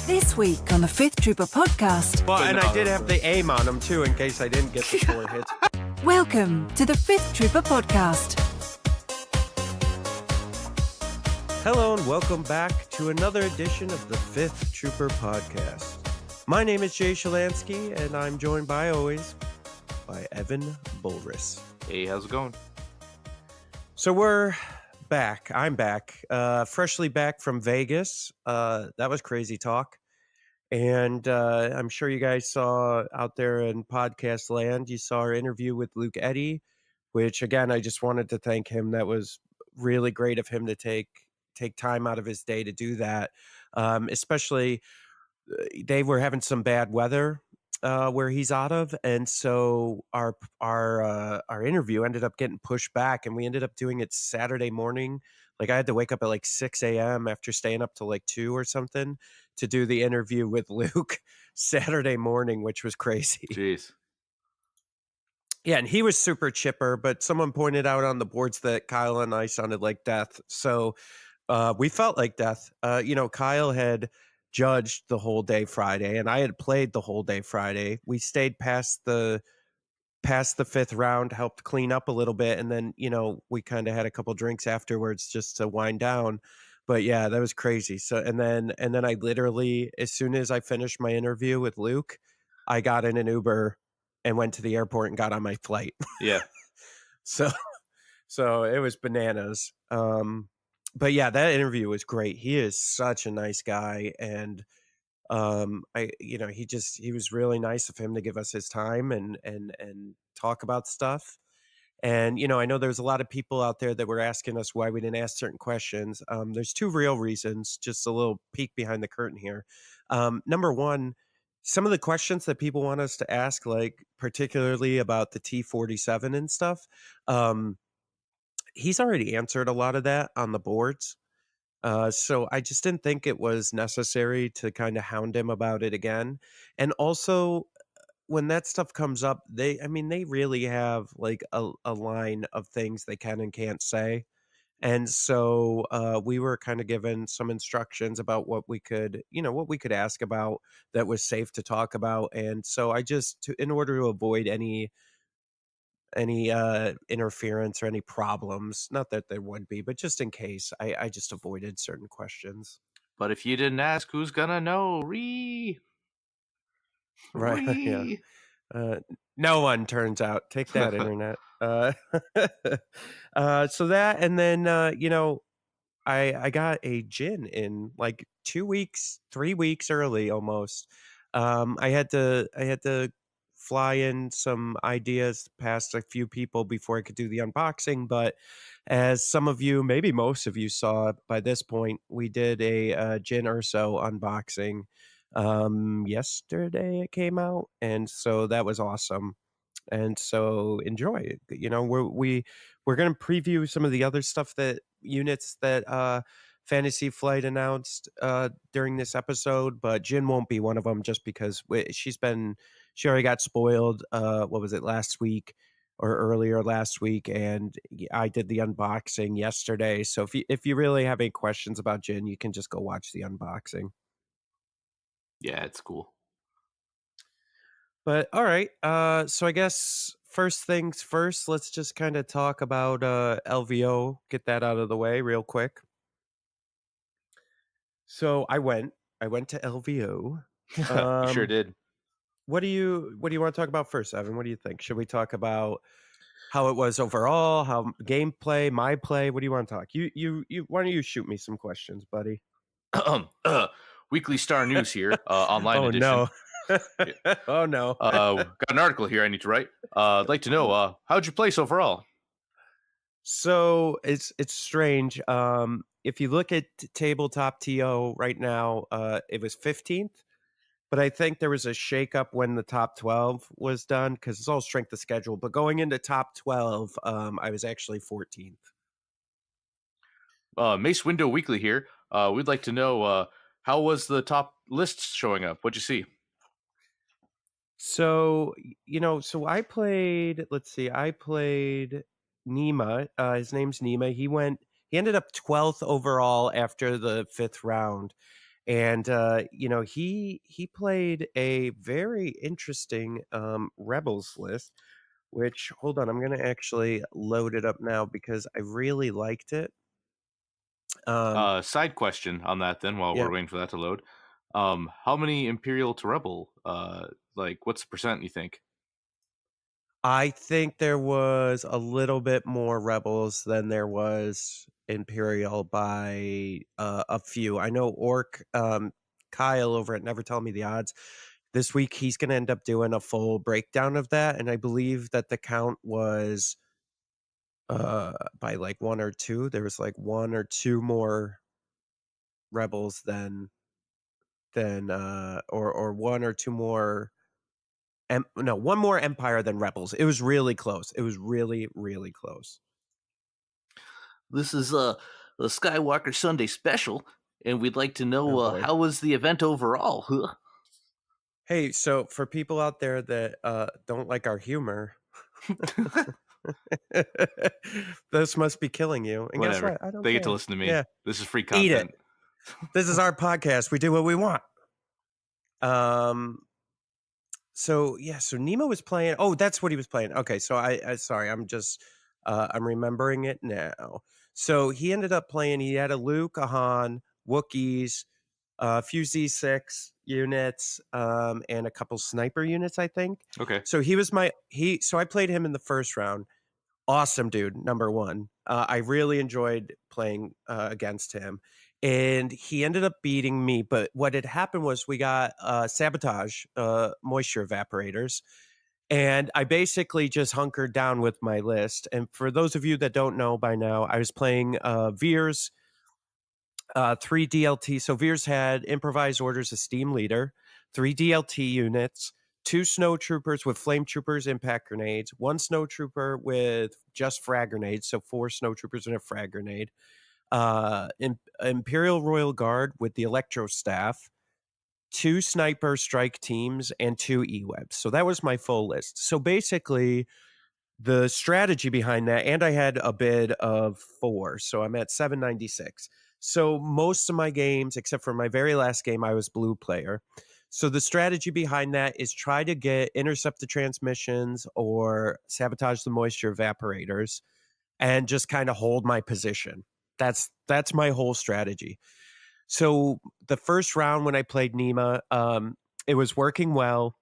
This week on the Fifth Trooper podcast. Well, and I did have the aim on them too, in case I didn't get the 4 hits. Welcome to the Fifth Trooper podcast. Hello and welcome back to another edition of the Fifth Trooper podcast. My name is Jay Shalansky, and I'm joined by always by Evan Bulris. Hey, how's it going? So we're back. I'm back, freshly back from Vegas. That was crazy talk. And I'm sure you guys saw out there in podcast land, you saw our interview with Luke Eddy, which again, I just wanted to thank him. That was really great of him to take time out of his day to do that. Especially they were having some bad weather where he's out of, and so our interview ended up getting pushed back, and we ended up doing it Saturday morning. Like I had to wake up at like 6 a.m. after staying up till like 2 or something to do the interview with Luke Saturday morning, which was crazy. Jeez. Yeah, and he was super chipper, but someone pointed out on the boards that Kyle and I sounded like death. So we felt like death. Kyle had judged the whole day Friday, and I had played the whole day Friday. We stayed past the fifth round, helped clean up a little bit, and then we kind of had a couple drinks afterwards just to wind down. But yeah, that was crazy. So and then I literally, as soon as I finished my interview with Luke, I got in an Uber and went to the airport and got on my flight. Yeah. So it was bananas. But yeah, that interview was great. He is such a nice guy, and he was really nice of him to give us his time and talk about stuff. And I know there's a lot of people out there that were asking us why we didn't ask certain questions. There's two real reasons, just a little peek behind the curtain here. Number one, some of the questions that people want us to ask, like particularly about the T-47 and stuff, he's already answered a lot of that on the boards. So I just didn't think it was necessary to kind of hound him about it again. And also, when that stuff comes up, they really have like a line of things they can and can't say. And so we were kind of given some instructions about what we could ask about that was safe to talk about. And so in order to avoid any interference or any problems, not that there would be, but just in case, I just avoided certain questions. But if you didn't ask, who's gonna know? Right. Yeah. No one, turns out. Take that, internet. So that, and then I got a gin in like 2 weeks, 3 weeks early almost. I had to fly in some ideas past a few people before I could do the unboxing. But as some of you, maybe most of you saw by this point, we did a Gin Urso unboxing. Yesterday it came out, and so that was awesome. And so enjoy it. We're going to preview some of the other stuff units that Fantasy Flight announced during this episode, but Jin won't be one of them just because she already got spoiled. What was it, last week or earlier last week? And I did the unboxing yesterday. So if you really have any questions about Jin, you can just go watch the unboxing. Yeah, it's cool. But all right, so I guess first things first, let's just kind of talk about LVO, get that out of the way real quick. So I went to LVO. You sure did. What do you want to talk about first, Evan? What do you think? Should we talk about how it was overall, how gameplay, my play? What do you want to talk? You why don't you shoot me some questions, buddy? Weekly Star News here, online edition. No. Oh no. Got an article here I need to write. I'd like to know, how'd you place overall? So it's strange. If you look at tabletop TO right now, it was 15th, but I think there was a shakeup when the top 12 was done because it's all strength of schedule. But going into top 12, I was actually 14th. Mace Window Weekly here. We'd like to know, how was the top lists showing up? What'd you see? So, I played, I played Nima. His name's Nima. He ended up 12th overall after the 5th round. And he played a very interesting Rebels list. Which, hold on, I'm gonna actually load it up now because I really liked it. Side question on that then, while Yeah, we're waiting for that to load. How many Imperial to Rebel? Like, what's the percent you think? I think there was a little bit more rebels than there was Imperial by a few. I know Orc Kyle over at Never Tell Me the Odds. This week he's going to end up doing a full breakdown of that, and I believe that the count was by like one or two. There was like one or two more rebels than or one or two more. No, one more Empire than Rebels. It was really close. It was really, really close. This is the Skywalker Sunday special, and we'd like to Oh, know boy. how was the event overall? Huh? Hey, so for people out there that don't like our humor, this must be killing you. And guess Whatever. what? I don't They get to care. listen to me. Yeah, This is free eat it. content. This is our podcast. We do what we want. So yeah, so Nemo was playing. Oh, that's what he was playing. Okay, so I sorry, I'm remembering it now. So he ended up playing. He had a Luke, a Han, Wookiees, a few Z6 units, and a couple sniper units, I think. Okay. So so I played him in the first round. Awesome dude, number one. I really enjoyed playing against him. And he ended up beating me. But what had happened was we got sabotage, moisture evaporators. And I basically just hunkered down with my list. And for those of you that don't know by now, I was playing Veers, 3 DLT. So Veers had improvised orders of Steam Leader, 3 DLT units, 2 snow troopers with flame troopers, impact grenades, 1 snow trooper with just frag grenades, so 4 snow troopers and a frag grenade, Imperial Royal Guard with the electro staff, 2 sniper strike teams, and 2 E-webs. So that was my full list. So basically, the strategy behind that, and I had a bid of 4, so I'm at 796. So most of my games, except for my very last game, I was blue player. So the strategy behind that is try to intercept the transmissions or sabotage the moisture evaporators and just kind of hold my position. That's my whole strategy. So the first round when I played Nima, it was working well.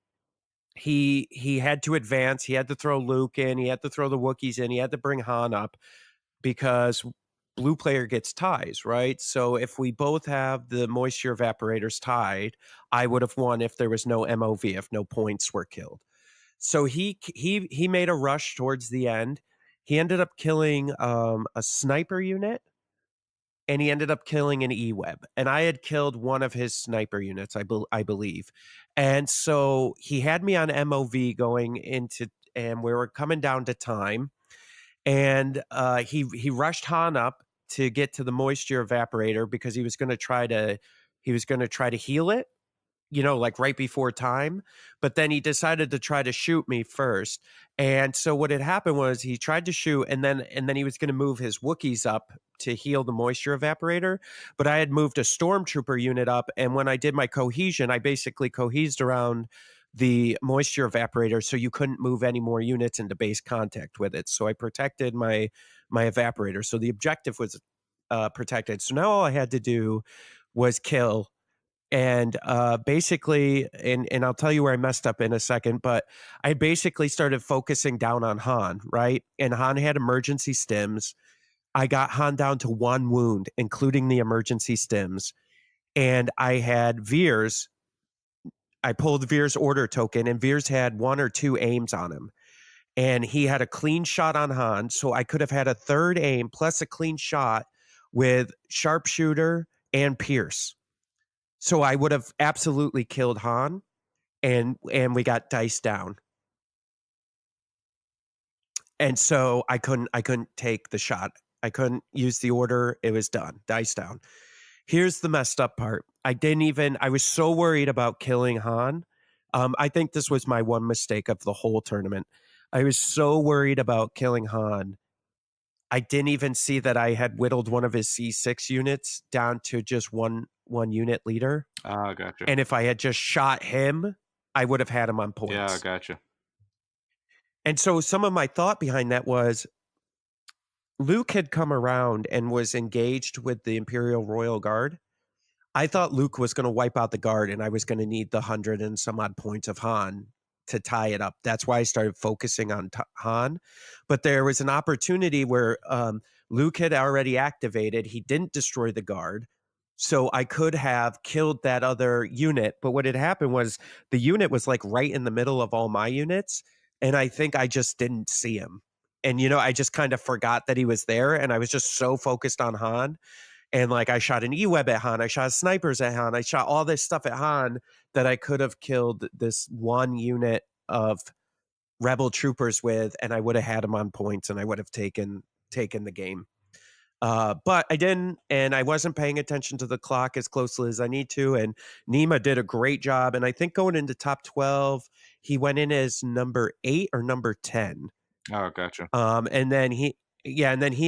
He had to advance. He had to throw Luke in. He had to throw the Wookiees in. He had to bring Han up because blue player gets ties, right? So if we both have the moisture evaporators tied, I would have won if there was no MOV, if no points were killed. So he made a rush towards the end. He ended up killing a sniper unit, and he ended up killing an E-web. And I had killed one of his sniper units, I believe. And so he had me on MOV going into, and we were coming down to time. And he rushed Han up to get to the moisture evaporator because he was going to try to heal it, like right before time. But then he decided to try to shoot me first. And so what had happened was he tried to shoot, and then he was going to move his Wookiees up to heal the moisture evaporator. But I had moved a stormtrooper unit up, and when I did my cohesion, I basically cohesed around the moisture evaporator, so you couldn't move any more units into base contact with it. So I protected my evaporator. So the objective was protected. So now all I had to do was kill. And basically, and I'll tell you where I messed up in a second, but I basically started focusing down on Han, right? And Han had emergency stims. I got Han down to 1 wound, including the emergency stims. And I had Veers. I pulled Veers' order token, and Veers had 1 or 2 aims on him. And he had a clean shot on Han. So I could have had a 3rd aim plus a clean shot with sharpshooter and Pierce. So I would have absolutely killed Han, and we got dice down. And so I couldn't take the shot. I couldn't use the order. It was done. Dice down. Here's the messed up part. I was so worried about killing Han. I think this was my one mistake of the whole tournament. I was so worried about killing Han. I didn't even see that I had whittled one of his C6 units down to just one one unit leader. Ah, gotcha. And if I had just shot him, I would have had him on points. Yeah, gotcha. And so some of my thought behind that was Luke had come around and was engaged with the Imperial Royal Guard. I thought Luke was going to wipe out the guard and I was going to need the 100 and some odd points of Han to tie it up. That's why I started focusing on Han. But there was an opportunity where Luke had already activated. He didn't destroy the guard. So I could have killed that other unit. But what had happened was the unit was like right in the middle of all my units. And I think I just didn't see him. And, I just kind of forgot that he was there. And I was just so focused on Han. And like I shot an E-Web at Han, I shot snipers at Han, I shot all this stuff at Han that I could have killed this one unit of rebel troopers with, and I would have had him on points and I would have taken the game. But I didn't, and I wasn't paying attention to the clock as closely as I need to. And Nima did a great job. And I think going into top 12, he went in as number 8 or number 10. Oh, gotcha. And then he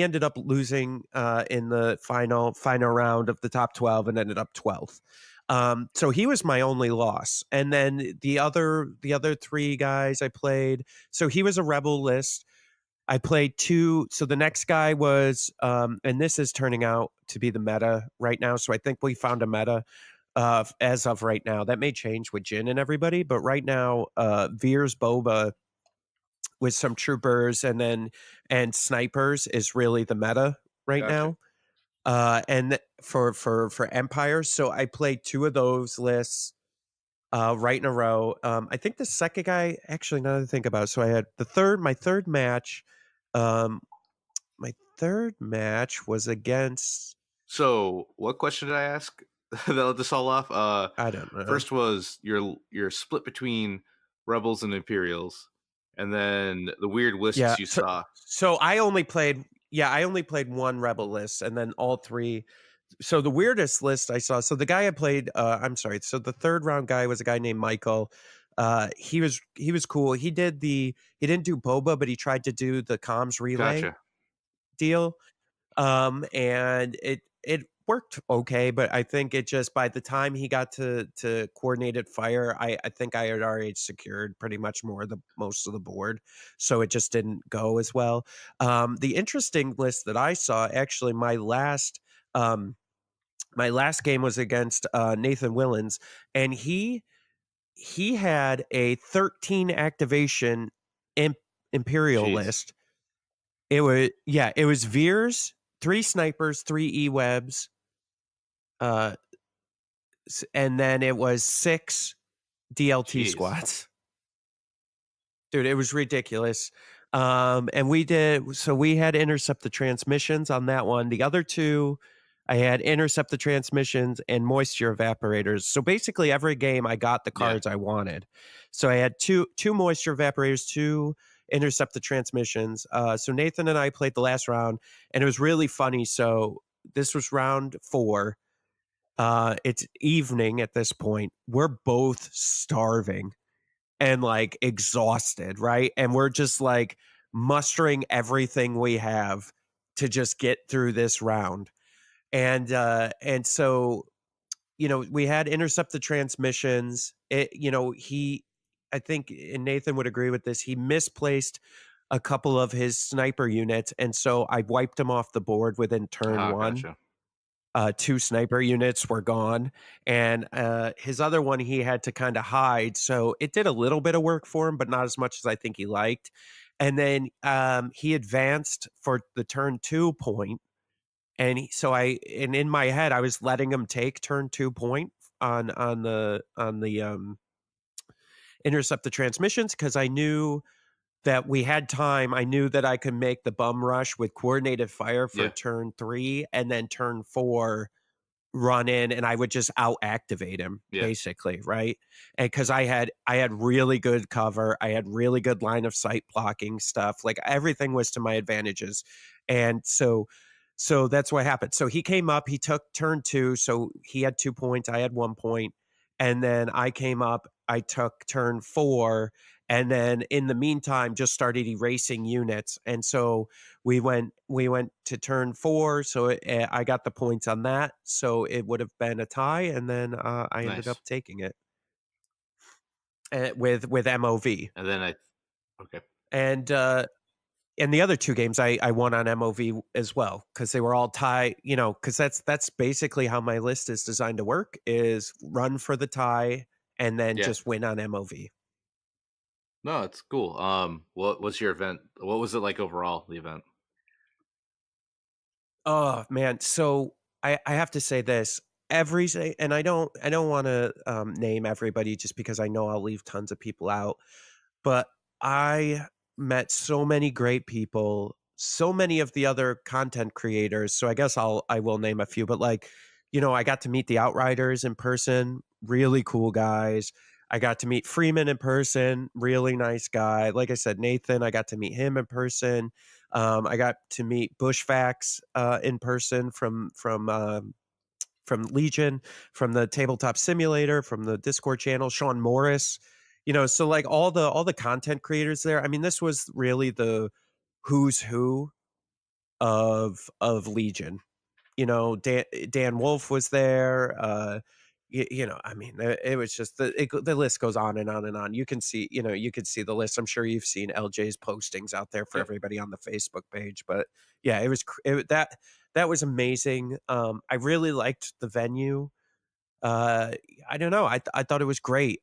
ended up losing in the final round of the top 12 and ended up 12th. So he was my only loss. And then the other 3 guys I played, so he was a rebel list. I played 2. So the next guy was, and this is turning out to be the meta right now. So I think we found a meta as of right now. That may change with Jin and everybody, but right now, Veer's Boba with some troopers and snipers is really the meta right Gotcha. now. And for Empire, so I played 2 of those lists right in a row. I think the second guy, actually, now that I think about it, so I had my third match. My third match was against. So, what question did I ask that let this all off? I don't know. First was your split between Rebels and Imperials, and then the weird lists you saw. So I only played one rebel list, and then all 3. So the weirdest list I saw. So the guy I played, I'm sorry. So the third round guy was a guy named Michael. He was cool. He didn't do Boba, but he tried to do the comms relay Gotcha. deal. And it worked okay, but I think it just, by the time he got to coordinated fire, I think I had already secured pretty much most of the board, so it just didn't go as well. The interesting list that I saw, actually, my last game was against Nathan Willens, and he had a 13 activation Imperial Jeez. list. It was Veers, 3 snipers, 3 E-Webs, and then it was 6 DLT Jeez. squads. Dude, it was ridiculous. And we had intercept the transmissions on that one. The other 2, I had intercept the transmissions and moisture evaporators. So basically every game I got the cards I wanted. So I had two moisture evaporators, 2 intercept the transmissions. So Nathan and I played the last round, and it was really funny. So this was round 4. It's evening at this point. We're both starving and like exhausted, right? And we're just like mustering everything we have to just get through this round. And so, we had intercept the transmissions. I think, and Nathan would agree with this, he misplaced a couple of his sniper units, and so I wiped him off the board within turn 1. Gotcha. 2 sniper units were gone, and his other one he had to kind of hide, so it did a little bit of work for him, but not as much as I think he liked. And then he advanced for the turn 2 point, and in my head I was letting him take turn 2 point on the intercept the transmissions, because I knew that we had time. I knew that I could make the bum rush with coordinated fire for turn 3, and then turn 4 run in, and I would just out activate him basically, right? And because I had really good cover, I had really good line of sight blocking stuff, like everything was to my advantages. And so that's what happened. So he came up, he took turn 2, so he had 2 points, I had 1 point, and then I came up, I took turn 4, and then in the meantime just started erasing units. And so we went to turn 4, so I got the points on that, so it would have been a tie, and then I ended up Nice. taking it with MOV. And then okay. And in the other 2 games, I won on MOV as well because they were all tie, because that's basically how my list is designed to work, is run for the tie and then Yeah. just win on MOV. No, it's cool. What was your event? What was it like overall, the event? Oh, man, so I have to say this, and I don't wanna, name everybody just because I know I'll leave tons of people out. But I met so many great people, so many of the other content creators. So I guess I will name a few, but like, I got to meet the Outriders in person, really cool guys. I got to meet Freeman in person, really nice guy. Like I said, Nathan, I got to meet him in person. I got to meet Bushfax in person from Legion, from the Tabletop Simulator, from the Discord channel, Sean Morris, so like all the content creators there. I mean, this was really the who's who of Legion. Dan Wolf was there. I mean, it was just the list goes on and on and on. You can see the list. I'm sure you've seen LJ's postings out there for Yep. everybody on the Facebook page. But yeah, that was amazing. I really liked the venue. uh, I don't know. I thought it was great.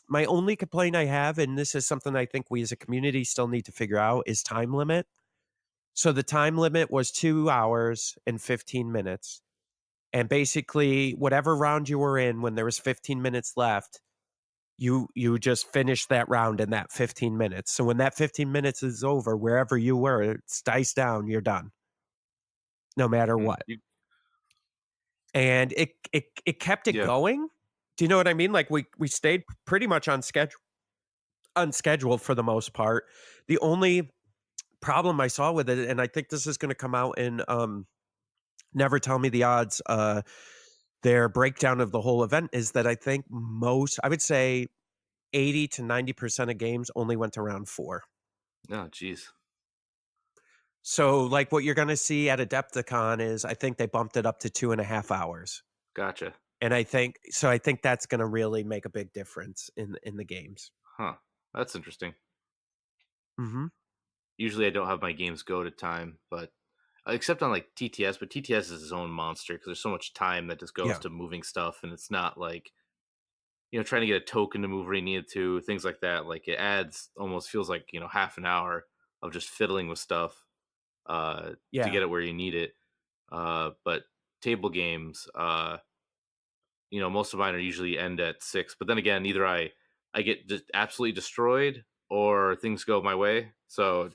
My only complaint I have, and this is something I think we as a community still need to figure out, is time limit. So the time limit was 2 hours and 15 minutes. And basically, whatever round you were in, when there was 15 minutes left, you just finished that round in that 15 minutes. So when that 15 minutes is over, wherever you were, it's dice down, you're done, no matter Mm, what. And it kept it yeah. going. Do you know what I mean? Like we stayed pretty much on schedule for the most part. The only problem I saw with it, and I think this is going to come out in Never Tell Me the Odds, their breakdown of the whole event, is that I think I would say 80 to 90% of games only went to round 4. Oh, jeez. So like what you're going to see at Adepticon is, I think they bumped it up to 2.5 hours. Gotcha. And I think that's going to really make a big difference in the games. Huh. That's interesting. Hmm. Usually I don't have my games go to time, but except on like TTS, but TTS is its own monster because there's so much time that just goes Yeah. to moving stuff, and it's not like trying to get a token to move where you need to, things like that. Like it adds almost feels like half an hour of just fiddling with stuff to Yeah. get it where you need it. But table games, most of mine are usually end at 6. But then again, either I get just absolutely destroyed or things go my way. So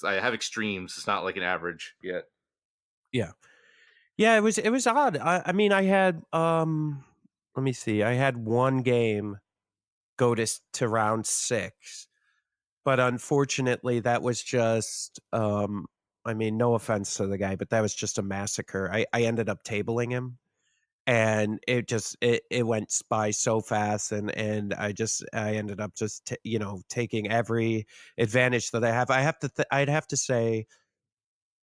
I have extremes. It's not like an average yet. Yeah. Yeah, it was odd. I mean, I had let me see. I had one game go to round 6, but unfortunately that was just I mean, no offense to the guy, but that was just a massacre. I ended up tabling him, and it went by so fast, and I ended up just taking every advantage that I have. I'd have to say,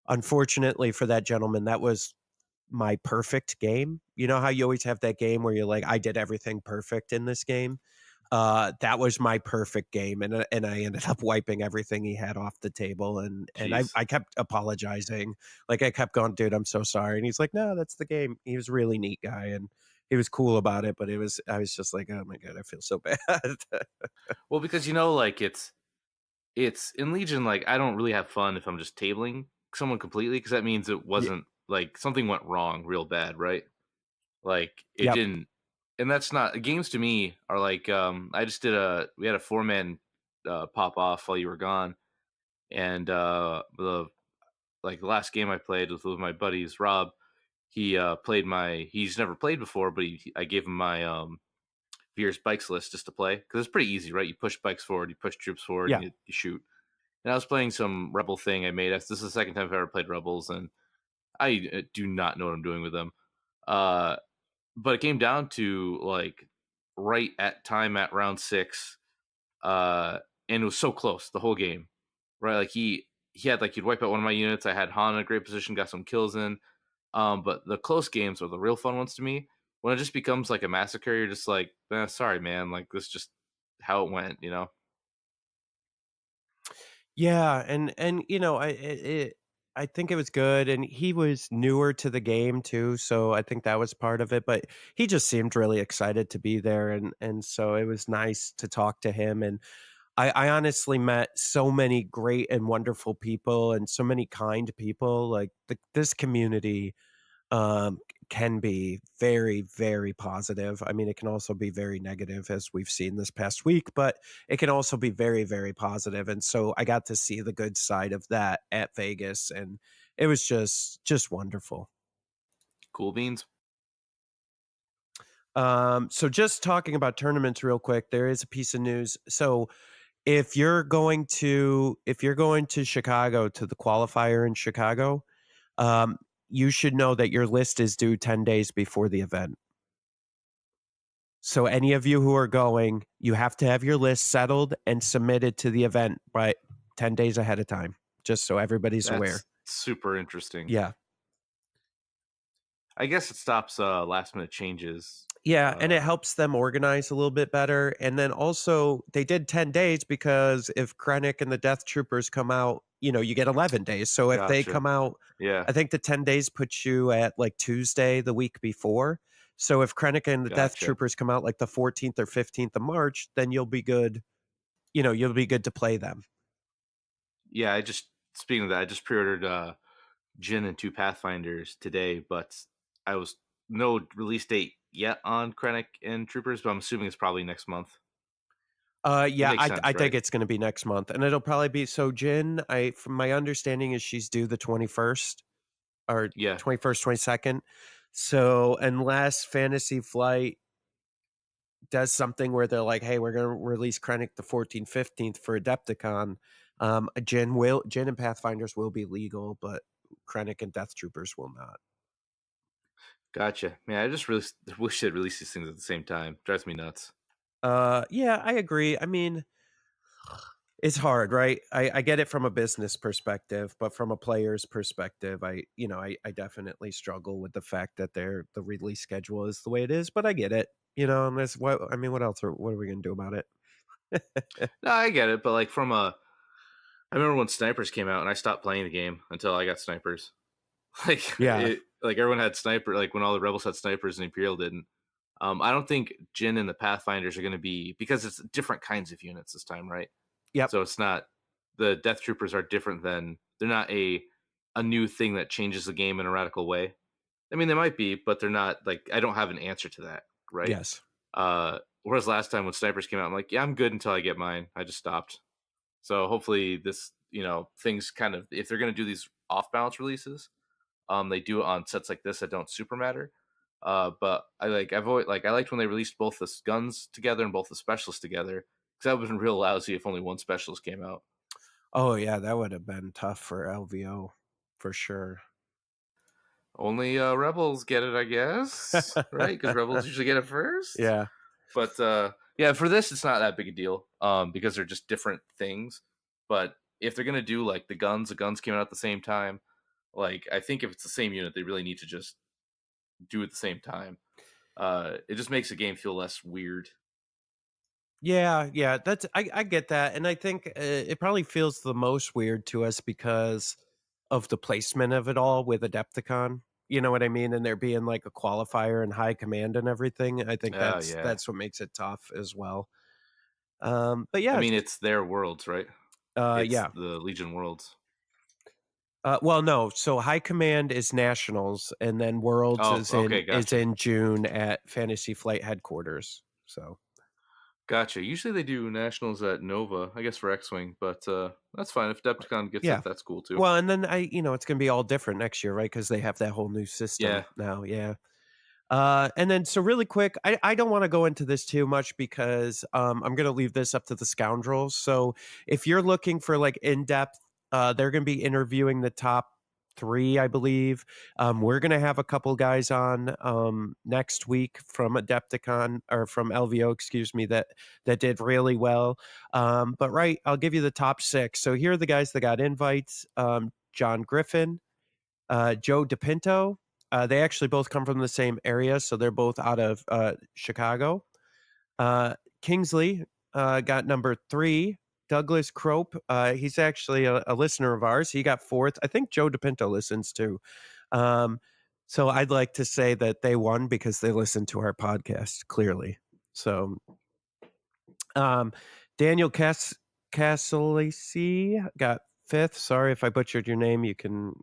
unfortunately for that gentleman, that was my perfect game. You know how you always have that game where you're like, I did everything perfect in this game? That was my perfect game, and I ended up wiping everything he had off the table, and I Jeez. I kept apologizing. Like, I kept going, "Dude, I'm so sorry." And he's like, "No, that's the game." He was a really neat guy, and he was cool about it, but I was just like, "Oh my god, I feel so bad." Well, because like it's in Legion. Like I don't really have fun if I'm just tabling someone completely because that means it Yeah. wasn't like something went wrong real bad, right? Like it Yep. didn't, and that's not games to me are like I just did we had a 4-man pop off while you were gone, and the last game I played was with my buddies Rob. He he's never played before, but I gave him my Veer's bikes list just to play because it's pretty easy, right? You push bikes forward, you push troops forward, and Yeah. you shoot. And I was playing some Rebel thing I made. This is the second time I've ever played Rebels, and I do not know what I'm doing with them. Uh, but it came down to like right at time at round 6. uh, and it was so close the whole game, right? Like he had like he'd wipe out one of my units. I had Han in a great position, got some kills in. But the close games are the real fun ones to me. When it just becomes like a massacre, you're just like, sorry, man. Like this just how it went, you know? Yeah, and I think it was good, and he was newer to the game too, so I think that was part of it. But he just seemed really excited to be there, and so it was nice to talk to him. And I honestly met so many great and wonderful people, and so many kind people. Like this community can be very, very positive. I mean, it can also be very negative, as we've seen this past week, but it can also be very, very positive. And so I got to see the good side of that at Vegas, and it was just wonderful. Cool beans. So just talking about tournaments real quick, there is a piece of news. So if you're going to Chicago to the qualifier in Chicago, um, you should know that your list is due 10 days before the event. So any of you who are going, you have to have your list settled and submitted to the event by 10 days ahead of time, just so everybody's aware. That's super interesting. Yeah. I guess it stops last minute changes. Yeah, and it Uh, helps them organize a little bit better. And then also they did 10 days because if Krennic and the Death Troopers come out, you get 11 days. So if they gotcha. come out, Yeah, I think the 10 days puts you at like Tuesday the week before. So if Krennic and the Death gotcha. Troopers come out like the 14th or 15th of March, then you'll be good. You'll be good to play them. Yeah, I just speaking of that, I just pre-ordered Jin and two Pathfinders today, but I was no release date yet on Krennic and Troopers, but I'm assuming it's probably next month. It Yeah, makes I sense, think right? it's gonna be next month, and it'll probably be so Jin, from my understanding is she's due the 21st or Yeah, 21st, 22nd. So unless Fantasy Flight does something where they're like, "Hey, we're gonna release Krennic the 14th, 15th for Adepticon," Jin and Pathfinders will be legal, but Krennic and Death Troopers will not. gotcha. Man, I just really wish they'd release these things at the same time. Drives me nuts. Yeah, I agree. I mean, it's hard, right? I get it from a business perspective, but from a player's perspective, I definitely struggle with the fact that the release schedule is the way it is, but I get it. And that's what else what are we gonna do about it? No, I get it, but like I remember when Snipers came out, and I stopped playing the game until I got Snipers. Yeah. Like everyone had sniper, like when all the rebels had snipers and Imperial didn't. I don't think Jin and the Pathfinders are going to be because it's different kinds of units this time, right? Yep. So it's not the Death Troopers are different than they're not a new thing that changes the game in a radical way. I mean, they might be, but they're not like I don't have an answer to that, right? Yes. Whereas last time when snipers came out, I'm like, yeah, I'm good until I get mine. I just stopped. So hopefully this, things kind of if they're going to do these off balance releases, they do it on sets like this that don't super matter. But I liked when they released both the guns together and both the specialists together because that would have been real lousy if only one specialist came out. Oh yeah, that would have been tough for LVO for sure. Only rebels get it, I guess, right? Because rebels usually get it first. Yeah. But yeah, for this it's not that big a deal because they're just different things. But if they're gonna do like the guns came out at the same time. Like I think if it's the same unit, they really need to just do it at the same time. It just makes the game feel less weird. Yeah, that's I get that, and I think it probably feels the most weird to us because of the placement of it all with Adepticon. You know what I mean? And there being like a qualifier and high command and everything. I think Oh that's yeah. that's what makes it tough as well. But I yeah, mean, it's their worlds, right? It's yeah. the Legion worlds. Well, no. So high command is nationals, and then worlds Oh, is in okay, is gotcha. in June at Fantasy Flight headquarters. So Gotcha. Usually they do nationals at Nova, I guess for X-Wing, but that's fine. If Depticon gets yeah. it, that's cool too. Well, and then it's going to be all different next year, right? Because they have that whole new Yeah. system now. Yeah. And then so really quick, I don't want to go into this too much because I'm going to leave this up to the scoundrels. So if you're looking for like in depth, they're going to be interviewing the top 3, I believe. We're gonna have a couple guys on next week from Adepticon or from LVO, excuse me, that did really well. But right, I'll give you the top 6. So here are the guys that got invites: John Griffin, Joe DePinto. They actually both come from the same area, so they're both out of Chicago. Kingsley got number 3. Douglas Crope, he's actually a listener of ours. He got 4th. I think Joe DePinto listens too. So I'd like to say that they won because they listened to our podcast, clearly. So Daniel Cassalacy got 5th. Sorry if I butchered your name. You can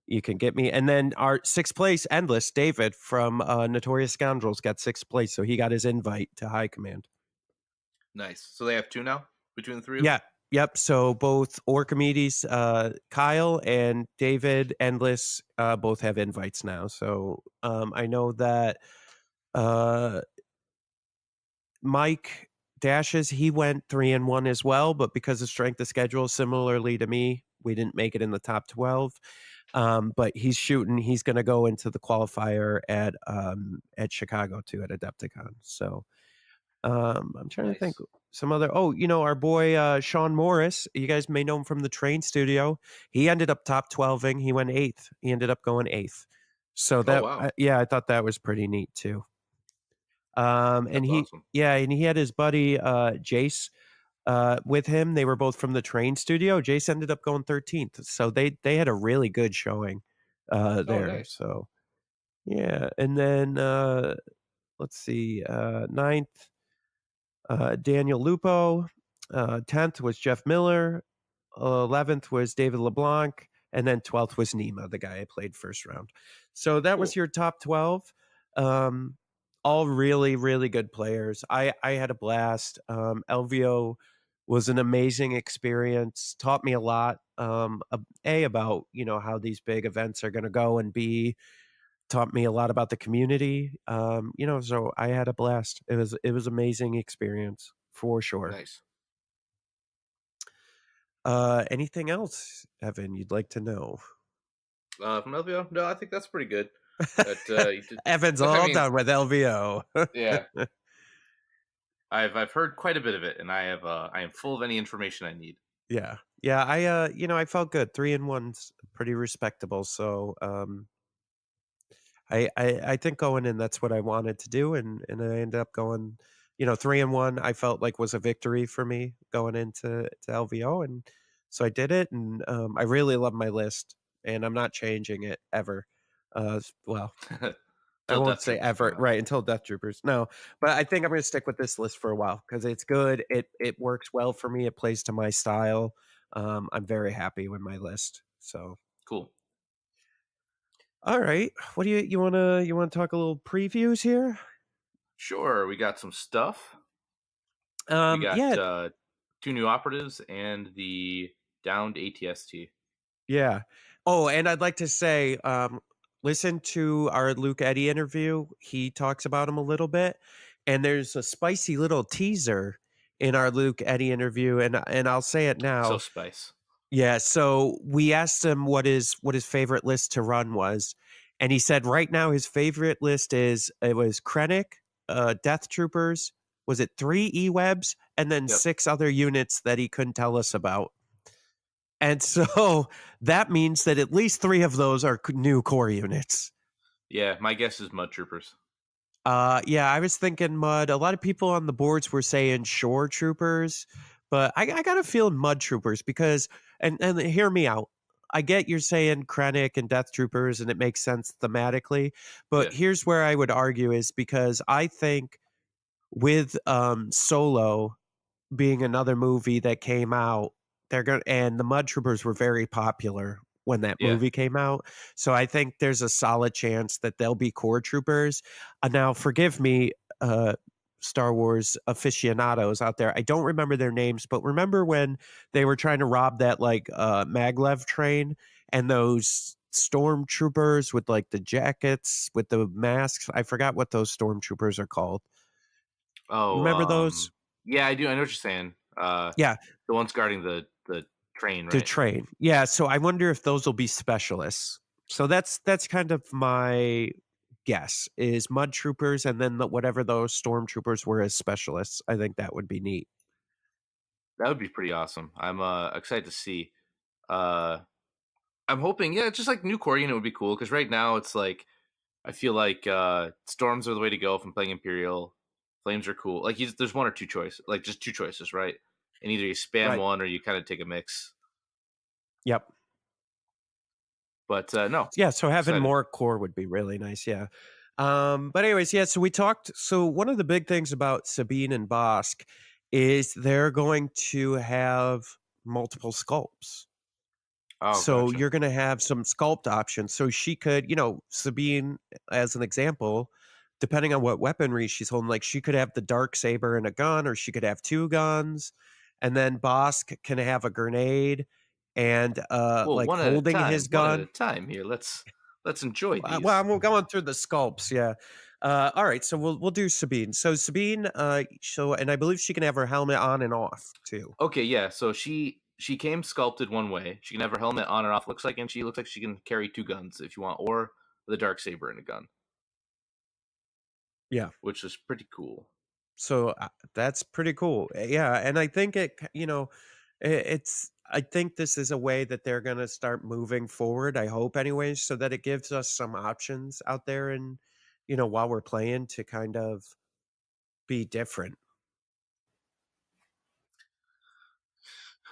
get me. And then our 6th place, Endless, David from Notorious Scoundrels got 6th place. So he got his invite to High Command. Nice. So they have 2 now between the 3 of them? Yeah. Yep. So both Orchimedes, Kyle and David Endless both have invites now. So I know that Mike Dashes, he went 3-1 as well, but because of strength of schedule, similarly to me, we didn't make it in the top 12. But he's shooting. He's going to go into the qualifier at Chicago too, at Adepticon. So I'm trying to think some other. Oh, our boy Sean Morris. You guys may know him from the Train Studio. He ended up top 12ing. He went 8th. He ended up going 8th. So that wow. I thought that was pretty neat too. And That's awesome. and he had his buddy Jace with him. They were both from the Train Studio. Jace ended up going 13th. So they had a really good showing there. Nice. So yeah. And then let's see, 9th, Daniel Lupo. 10th was Jeff Miller. 11th was David LeBlanc. And then 12th was Nima, the guy I played first round. So that was your top 12. All really, really good players. I had a blast. LVO was an amazing experience. Taught me a lot. About how these big events are going to go, and B, taught me a lot about the community. So I had a blast. It was amazing experience for sure. Nice. Anything else, Evan, you'd like to know? From LVO? No, I think that's pretty good. But, Evan's all done with LVO. Yeah. I've heard quite a bit of it, and I am full of any information I need. Yeah. I felt good. 3-1's pretty respectable. So I think going in, that's what I wanted to do, and I ended up going, 3-1. I felt like was a victory for me going into LVO, and so I did it, and I really love my list, and I'm not changing it ever. Well, I won't say ever, right, until Death Troopers. No, but I think I'm going to stick with this list for a while because it's good. It works well for me. It plays to my style. I'm very happy with my list. So cool. All right. What do you want to talk a little previews here? Sure. We got some stuff. We got 2 new operatives and the downed ATST. Yeah. Oh, and I'd like to say, listen to our Luke Eddy interview. He talks about him a little bit, and there's a spicy little teaser in our Luke Eddy interview, and I'll say it now. So spice. Yeah. So we asked him what his favorite list to run was, and he said right now his favorite list was Krennic, Death Troopers. Was it 3 E-Webs and then 6 other units that he couldn't tell us about? And so that means that at least 3 of those are new core units. Yeah, my guess is Mud Troopers. Yeah, I was thinking Mud. A lot of people on the boards were saying Shore Troopers, but I got a feeling Mud Troopers because, and hear me out. I get you're saying Krennic and Death Troopers, and it makes sense thematically. But here's where I would argue is because I think with Solo being another movie that came out, and the Mud Troopers were very popular when that movie came out. So I think there's a solid chance that they'll be core troopers. Now, forgive me, Star Wars aficionados out there. I don't remember their names, but remember when they were trying to rob that maglev train and those stormtroopers with like the jackets with the masks? I forgot what those stormtroopers are called. Oh, remember those? Yeah, I do. I know what you're saying. Yeah, the ones guarding the train, to right? train. Yeah, so I wonder if those will be specialists. So that's kind of my guess is mud troopers and then whatever those stormtroopers were as specialists. I think that would be neat. That would be pretty awesome. I'm excited to see. Uh, I'm hoping, yeah, just like new core unit would be cool because right now it's like I feel like storms are the way to go if I'm playing Imperial. Flames are cool. Like there's one or two choices, like just two choices, right? And either you spam Right. one or you kind of take a mix. Yep. But no, Yeah, so having excited. more core would be really nice, yeah. But anyways, yeah, so we talked so one of the big things about Sabine and Bosk is they're going to have multiple sculpts. Oh, So gotcha. you're going to have some sculpt options. So she could, Sabine, as an example, depending on what weaponry she's holding, like she could have the dark saber and a gun, or she could have two guns. And then Bosk can have a grenade and Well, like one at a holding time. his One at a gung. time here. Let's enjoy Well, these. I'm going through the sculpts, yeah. All right, so we'll do Sabine. So Sabine, and I believe she can have her helmet on and off too. Okay, yeah. So she came sculpted one way. She can have her helmet on and off. Looks like, and she looks like she can carry two guns if you want, or the dark saber and a gun, Yeah. which is pretty cool. So that's pretty cool. Yeah, and I think it's. I think this is a way that they're going to start moving forward. I hope, anyways, so that it gives us some options out there, and while we're playing to kind of be different.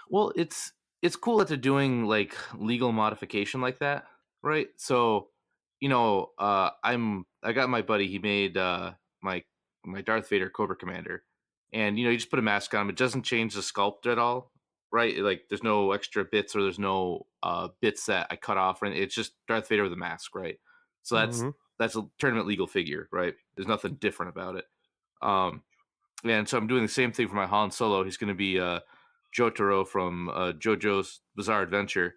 Well, it's cool that they're doing like legal modification like that, right? So, I got my buddy. He made my my Darth Vader Cobra Commander, and you just put a mask on him. It doesn't change the sculpt at all, right? Like there's no extra bits or there's no bits that I cut off, and it's just Darth Vader with a mask, right? So Hmm. that's a tournament legal figure, right? There's nothing different about it. Um, and so I'm doing the same thing for my Han Solo. He's going to be Jotaro from JoJo's Bizarre Adventure,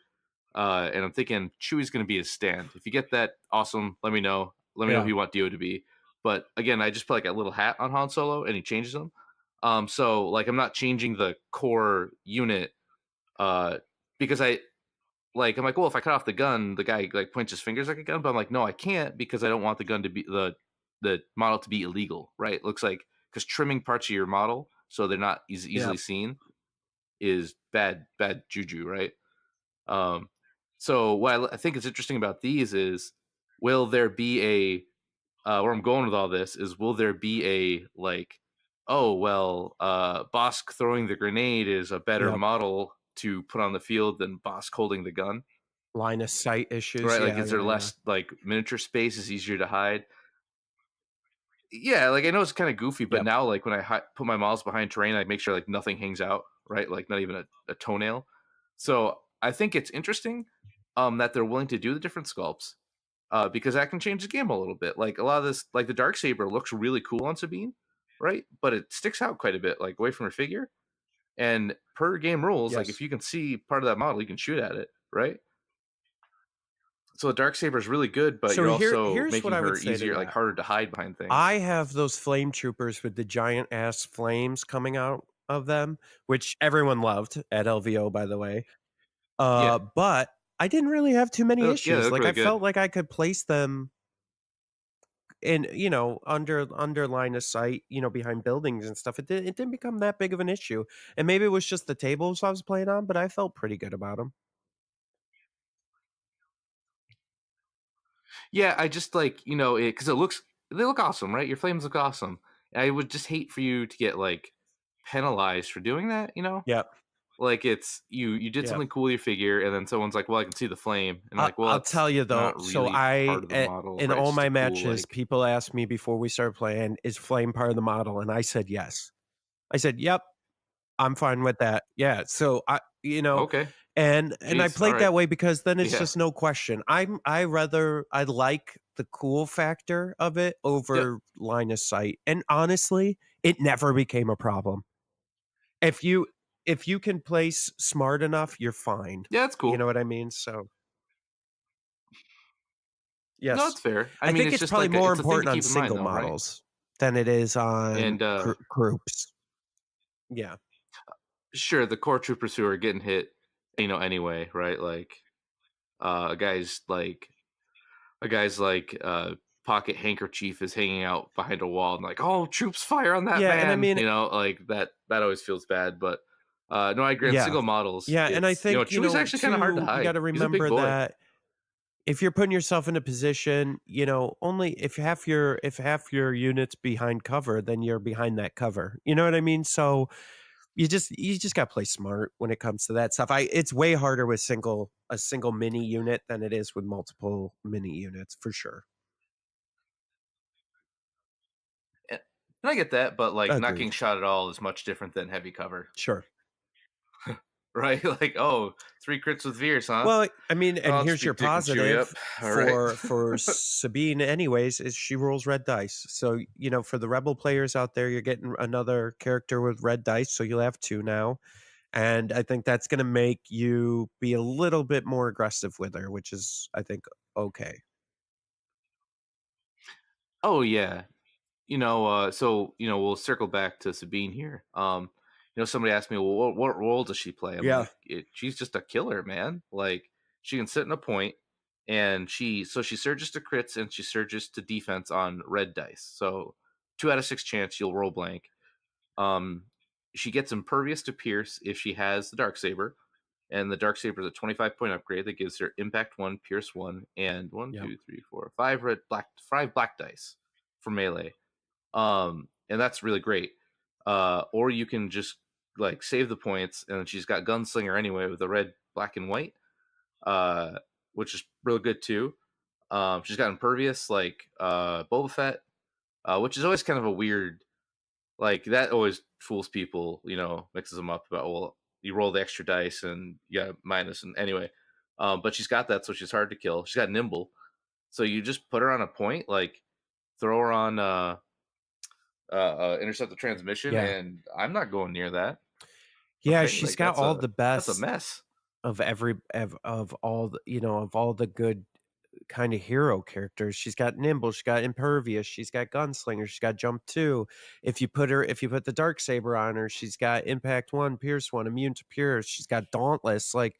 and I'm thinking Chewie's going to be his stand. If you get that, awesome. Let me know. Let me know Yeah. who you want Dio to be. But again, I just put like a little hat on Han Solo, and he changes them. So like I'm not changing the core unit uh, because I'm like, well, if I cut off the gun, the guy like points his fingers like a gun. But I'm like, no, I can't because I don't want the gun to be the model to be illegal, right? It looks like because trimming parts of your model so they're not Yeah. easily seen is bad juju, right? Um, so what I think is interesting about these is will there be where I'm going with all this is will there be a like, oh well, Bosk throwing the grenade is a better Yep. model to put on the field than Bosk holding the gun, Line of sight issues. right? Like Yeah. is there Yeah. Yeah. less like miniature space is easier to hide? Yeah, like I know it's kind of goofy, but Yep. now like when I put my models behind terrain, I make sure like nothing hangs out, right? Like not even a toenail. So I think it's interesting that they're willing to do the different sculpts because that can change the game a little bit. Like a lot of this, like the dark saber looks really cool on Sabine, right? But it sticks out quite a bit, like away from her figure. And per game rules, like if Yes. you can see part of that model, you can shoot at it, right? So the dark saber is really good, but So you're also here's what making I would her say to easier, like that. harder to hide behind things. I have those flame troopers with the giant ass flames coming out of them, which everyone loved at LVO, by the way. Yeah, But I didn't really have too many they issues. look Like really I good. felt like I could place them in, under line of sight, behind buildings and stuff. It didn't become that big of an issue. And maybe it was just the tables I was playing on, but I felt pretty good about them. Yeah, I just like it because they look awesome, right? Your flames look awesome. I would just hate for you to get like penalized for doing that. Yep. Like it's you did Yep. something cool with your figure, and then someone's like, "Well, I can see the flame," and I'm like, "Well, I'll that's tell you though. not So really part of the model, in right? It's all just a my cool matches, like." people asked me before we started playing, "Is flame part of the model?" And I said yes. I said, "Yep, I'm fine with that." Yeah. So Okay, and I jeez, all played right, that way because then it's yeah, just no question. I like the cool factor of it yep, over line of sight. And honestly, it never became a problem. If you if you can place smart enough, you're fine. yeah, that's You cool. know what I mean? So No, yes. it's fair. I I mean, think it's it's just probably like more it's a thing to important on keep in mind, single though, right? models than it is on And groups. Yeah. sure, the core troopers who are getting hit anyway, right? Like a guy's like pocket handkerchief is hanging out behind a wall and like, oh, troops fire on that Yeah, and I man, mean, like that always feels bad. But no, I agree on yeah. single models. Yeah, and I It's think, Chewie's actually kind of hard to too, you hide. gotta He's a big remember boy. that if you're putting yourself in a position, only if half your unit's behind cover, then you're behind that cover. You know what I mean? So you just gotta play smart when it comes to that stuff. It's way harder with a single mini unit than it is with multiple mini units for sure. And I get that, but like not getting Agreed. shot at all is much different than heavy cover, Sure. right? Like, oh, 3 crits with Veers, huh? Well, I mean, and I'll here's your speak Dick and Chewie up. positive All right. for Sabine anyways, is she rolls red dice. So, for the Rebel players out there, you're getting another character with red dice, so you'll have 2 now. And I think that's gonna make you be a little bit more aggressive with her, which is, I think, okay. Oh yeah, so we'll circle back to Sabine here. Somebody asked me, well, what role does she play? I'm Yeah. like, she's just a killer, man. Like, she can sit in a point, and she surges to crits and she surges to defense on red dice. So 2 out of 6 chance you'll roll blank. Um, she gets impervious to pierce if she has the dark saber, and the dark saber is a 25-point upgrade that gives her impact 1, pierce 1, and one, Yep. 2, 3, 4, 5 black dice for melee. And that's really great. Or you can just like save the points, and she's got gunslinger anyway with the red, black, and white, uh, which is real good too. She's got impervious like Boba Fett, which is always kind of a weird, like that always fools people, mixes them up about, well, you roll the extra dice and you got a minus, and anyway. But she's got that, so she's hard to kill. She's got nimble, so you just put her on a point, like throw her on intercept the transmission, Yeah. and I'm not going near that. Yeah, Right? she's Like got all the that's a best mess. of all the good kind of hero characters. She's got nimble, she's got impervious, she's got gunslinger, she's got jump 2. If you put the dark saber on her, she's got impact 1, pierce 1, immune to pierce. She's got dauntless. Like,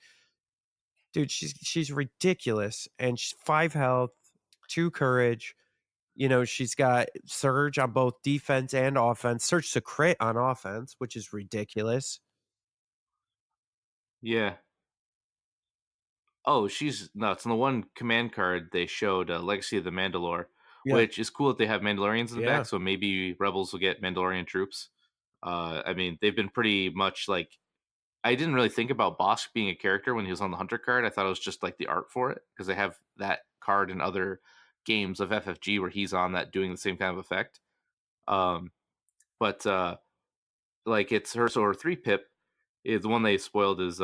dude, she's ridiculous, and she's 5 health, 2 courage. She's got surge on both defense and offense. Surge to crit on offense, which is ridiculous. Yeah. Oh, she's nuts. On the one command card they showed, Legacy of the Mandalore, Yeah. which is cool that they have Mandalorians in the Yeah. back, so maybe Rebels will get Mandalorian troops. I mean, they've been pretty much like, I didn't really think about Bosk being a character when he was on the Hunter card. I thought it was just like the art for it, because they have that card in other games of FFG where he's on that doing the same kind of effect. But like it's her, so her 3 pip is the one they spoiled is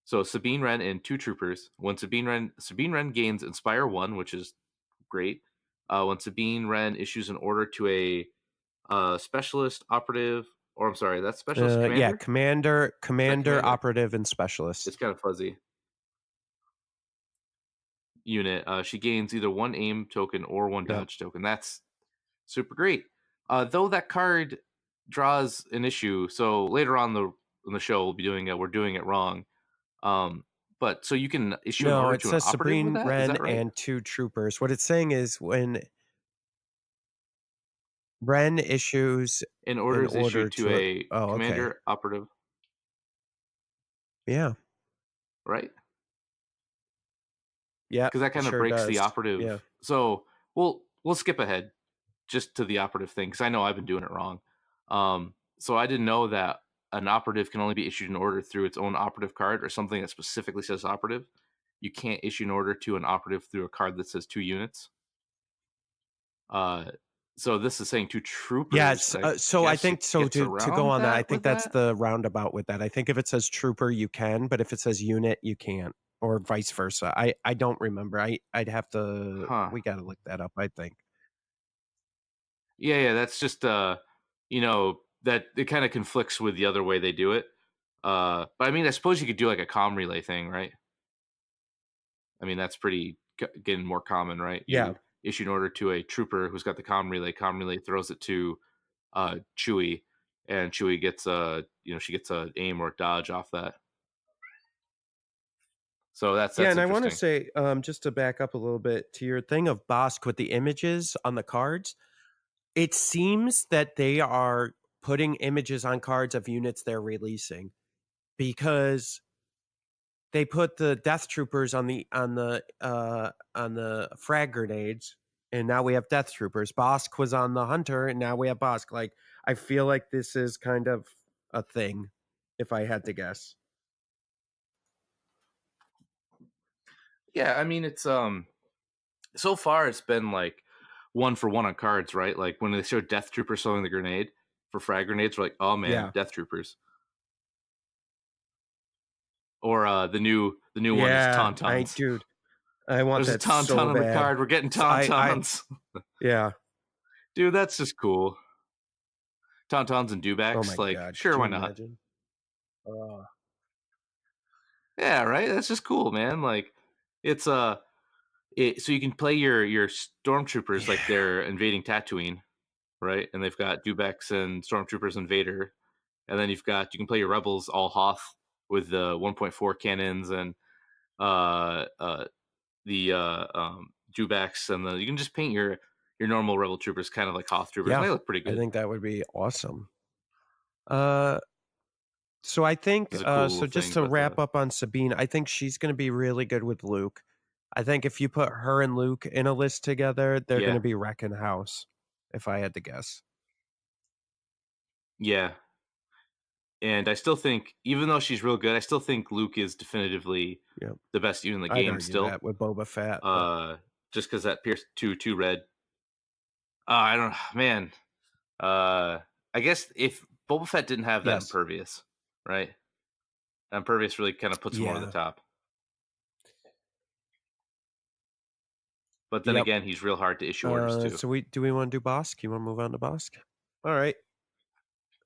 so Sabine Wren and 2 troopers. When Sabine Wren gains Inspire 1, which is great. When Sabine Wren issues an order to a specialist operative, or I'm sorry, that's specialist Yeah, commander. commander, Commander? operative, and specialist. It's kind of fuzzy. Unit, she gains either 1 aim token or 1 Yep. dodge token. That's super great. Though that card draws an issue, so later on in the show we're doing it wrong. But so you can issue an No, order it to an says operative with Sabrine that? Is Wren that right? and 2 troopers. What it's saying is when Wren issues An order an is order issued to to a a oh, okay. commander operative, Yeah. right? Yeah, Because that it kind of sure breaks the does. operative. Yeah. So we'll skip ahead just to the operative thing, because I know I've been doing it wrong. So I didn't know that an operative can only be issued an order through its own operative card or something that specifically says operative. You can't issue an order to an operative through a card that says 2 units. So this is saying 2 troopers. Yeah, I so I guess think it so gets to go around on that, I that think with that's that. the roundabout with that. I think if it says trooper, you can, but if it says unit, you can't, or vice versa. I don't remember. I'd have to Huh. we gotta look that up, I think. Yeah, that's just that it kind of conflicts with the other way they do it. But I mean, I suppose you could do like a comm relay thing, right? I mean, that's getting more common, right? Yeah. You issue an order to a trooper who's got the comm relay throws it to Chewie, and Chewie gets she gets a aim or dodge off that. So that's Yeah, and I want to interesting. say, just to back up a little bit to your thing of Bosk with the images on the cards, it seems that they are putting images on cards of units they're releasing because they put the Death Troopers on the frag grenades, and now we have Death Troopers. Bosk was on the Hunter, and now we have Bosk. Like, I feel like this is kind of a thing, if I had to guess. Yeah, I mean it's so far it's been like 1-for-1 on cards, right? Like when they showed Death Troopers throwing the grenade for frag grenades, we're like, oh man, Yeah. Death Troopers. Or the new one is Yeah, Tauntauns. dude, I want There's a that so Tauntaun on the bad. card. We're getting So I Tauntauns. yeah. Dude, that's just cool. Tauntauns and Oh Dewbacks, my like, god, could sure, you why not? imagine? Oh, Yeah, right. That's just cool, man. Like, it's so you can play your stormtroopers like yeah. they're invading Tatooine, right? And they've got Dewbacks and stormtroopers and Vader, and then you can play your rebels all Hoth with the 1.4 cannons and uh uh the Dewbacks, and you can just paint your normal rebel troopers kind of like Hoth troopers, and Yeah, they look pretty I good. think that would be awesome. Uh, so I think, It's a cool so little just thing, to but wrap up on Sabine, I think she's gonna be really good with Luke. I think if you put her and Luke in a list together, they're yeah, gonna be wrecking house, if I had to guess. yeah. And I still think, even though she's real good, I still think Luke is definitively Yep, the best unit in the I'd game argue still. that with Boba Fett, but Uh, just because that Pierce two red. I don't, man. Uh, I guess if Boba Fett didn't have that yes. impervious, right? Impervious really kind of puts him over the Yeah. top. But then Yep. again, he's real hard to issue orders to. So we wanna do Bosk? You wanna move on to Bosk? Alright.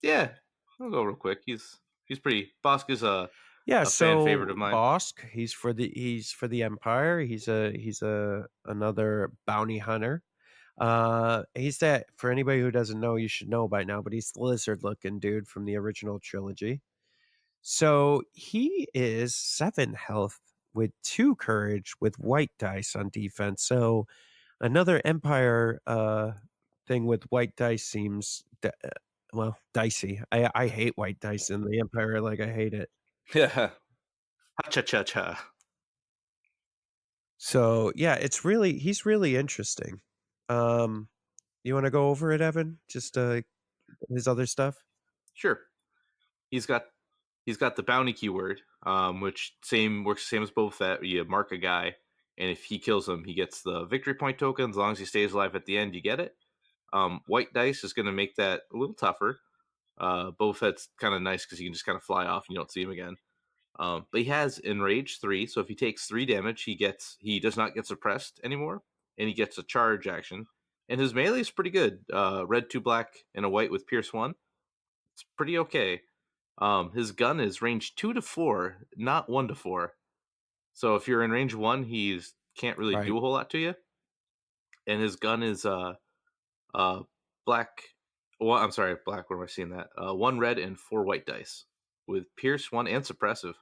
Yeah, I'll go real quick. He's pretty. Bosk is Yeah, a fan favorite of so mine. Bosk, he's for the Empire. He's a another bounty hunter. He's that for anybody who doesn't know, you should know by now, but he's the lizard looking dude from the original trilogy. So he is 7 health with 2 courage with white dice on defense. So another Empire thing with white dice seems well, dicey. I hate white dice in the Empire, like I hate it. Yeah. Ha cha cha cha. So yeah, he's really interesting. You want to go over it, Evan? Just his other stuff. Sure. He's got he's got the bounty keyword, which same works the same as Boba Fett. You mark a guy, and if he kills him, he gets the victory point token. As long as he stays alive at the end, you get it. White dice is going to make that a little tougher. Boba Fett's kind of nice because he can just kind of fly off and you don't see him again. But he has Enrage 3, so if he takes 3 damage, he does not get suppressed anymore, and he gets a charge action. And his melee is pretty good. Red 2 black and a white with Pierce 1. It's pretty okay. His gun is range 2 to 4, not 1 to 4. So if you're in range 1, he's can't really Right. do a whole lot to you. And his gun is black. Well, I'm sorry, black. Where am I seeing that? 1 red and 4 white dice with Pierce 1 and suppressive.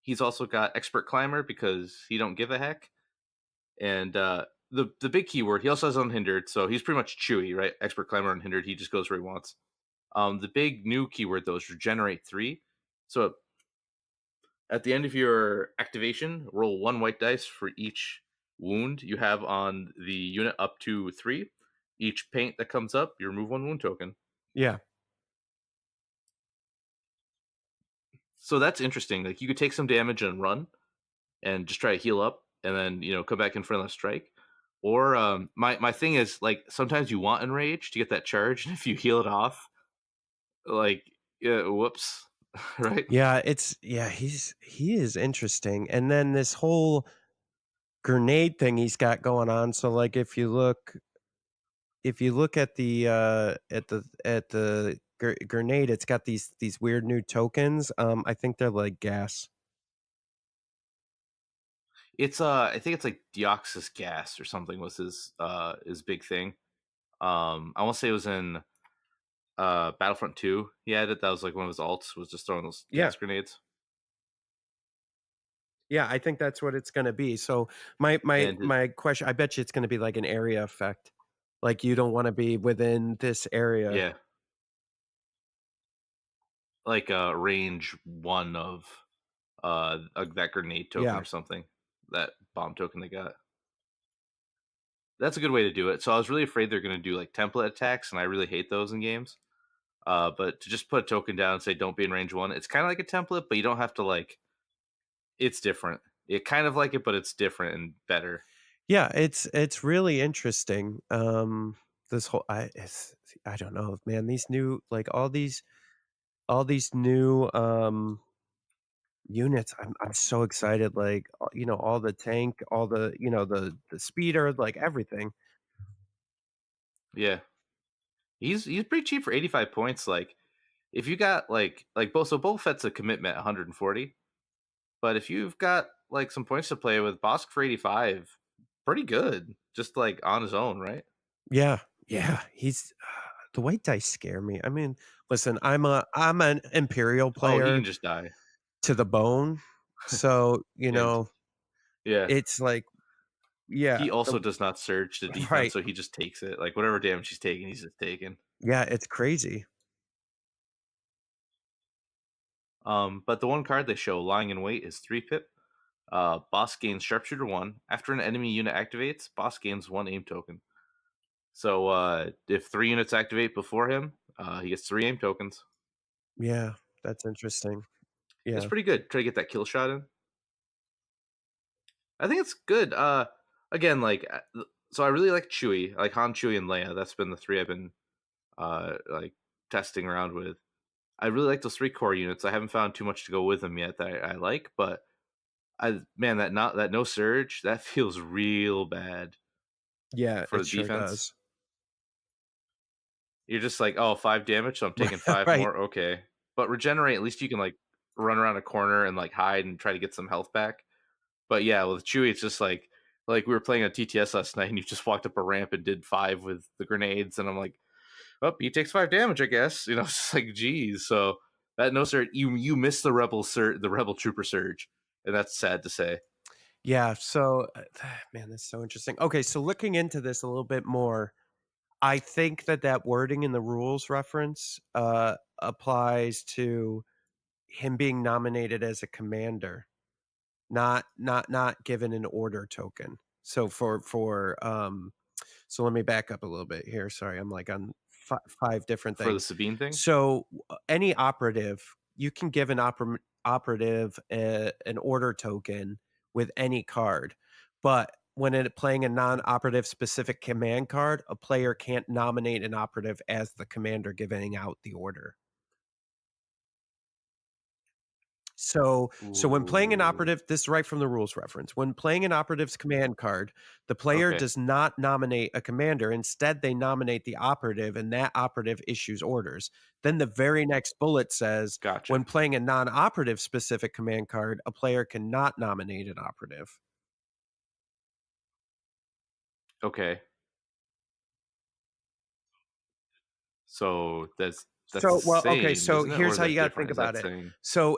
He's also got expert climber because he don't give a heck. And the big keyword, he also has unhindered, so he's pretty much Chewy, right? Expert climber unhindered, he just goes where he wants. The big new keyword though is regenerate 3. So at the end of your activation, roll 1 white dice for each wound you have on the unit up to 3. Each paint that comes up, you remove 1 wound token. Yeah. So that's interesting. Like you could take some damage and run, and just try to heal up, and then come back in for another strike. Or my thing is like sometimes you want enrage to get that charge, and if you heal it off, like whoops, right? Yeah, he is interesting. And then this whole grenade thing he's got going on. So like if you look at the grenade, it's got these weird new tokens. I think they're like gas. It's I think it's like Deoxys gas or something was his big thing. I want to say it was in Battlefront 2. He had it. That was like one of his alts, was just throwing those Yeah. gas grenades. Yeah, I think that's what it's gonna be. So And my question, I bet you it's gonna be like an area effect. Like you don't wanna be within this area. yeah, like range 1 of that grenade token Yeah. or something, that bomb token they got. That's a good way to do it. So I was really afraid they're going to do like template attacks, and I really hate those in games. But to just put a token down and say don't be in range 1, it's kind of like a template, but you don't have to like. It's different. It kind of like it, but it's different and better. Yeah, it's really interesting. This whole I don't know, man. These new like all these new units. I'm so excited. Like all the tank, all the the speeder, like everything. Yeah, he's pretty cheap for 85 points. Like if you got like both, so Boba Fett's a commitment 140, but if you've got like some points to play with, Bosk for 85, pretty good. Just like on his own, right? Yeah, yeah. He's the white dice scare me. I mean, listen, I'm an Imperial Oh, he can player just die. to the bone, so And yeah, it's like yeah, he also the does not surge to defense, right. so he just takes it. Like whatever damage he's taking, he's just taking. Yeah, it's crazy. But the one card they show, lying in wait, is 3 pip. Boss gains sharpshooter 1. After an enemy unit activates, boss gains 1 aim token. So if 3 units activate before him, he gets 3 aim tokens. Yeah, that's interesting. It's Yeah. pretty good. Try to get that kill shot in. I think it's good. Again, like so I really like Chewie, like Han, Chewie, and Leia. That's been the 3 I've been like testing around with. I really like those 3 core units. I haven't found too much to go with them yet that I like, but man, that no surge, that feels real bad Yeah, for it the sure defense. does. You're just like, oh, 5 damage, so I'm taking 5 Right. more. Okay, but regenerate. At least you can like run around a corner and like hide and try to get some health back. But yeah, with Chewie, it's just like we were playing on TTS last night, and you just walked up a ramp and did 5 with the grenades, and I'm like, oh, he takes 5 damage, I guess. It's just like, geez. So that no surge, you missed the the rebel trooper surge, and that's sad to say. Yeah, so man, that's so interesting. Okay, so looking into this a little bit more, I think that wording in the rules reference applies to him being nominated as a commander, not given an order token. So so let me back up a little bit here. Sorry, I'm like on 5 different For the things. Sabine thing. So any operative, you can give an operative an order token with any card, but when playing a non-operative specific command card, a player can't nominate an operative as the commander giving out the order. So when playing an Ooh. operative, this is right from the rules reference. When playing an operative's command card, the player Okay, does not nominate a commander. Instead, they nominate the operative, and that operative issues orders. Then the very next bullet says, gotcha. when playing a non-operative specific command card, a player cannot nominate an operative. Okay, so that's the So, well, okay, same, so isn't it, or here's is how you that got to different? think Is about that it. saying So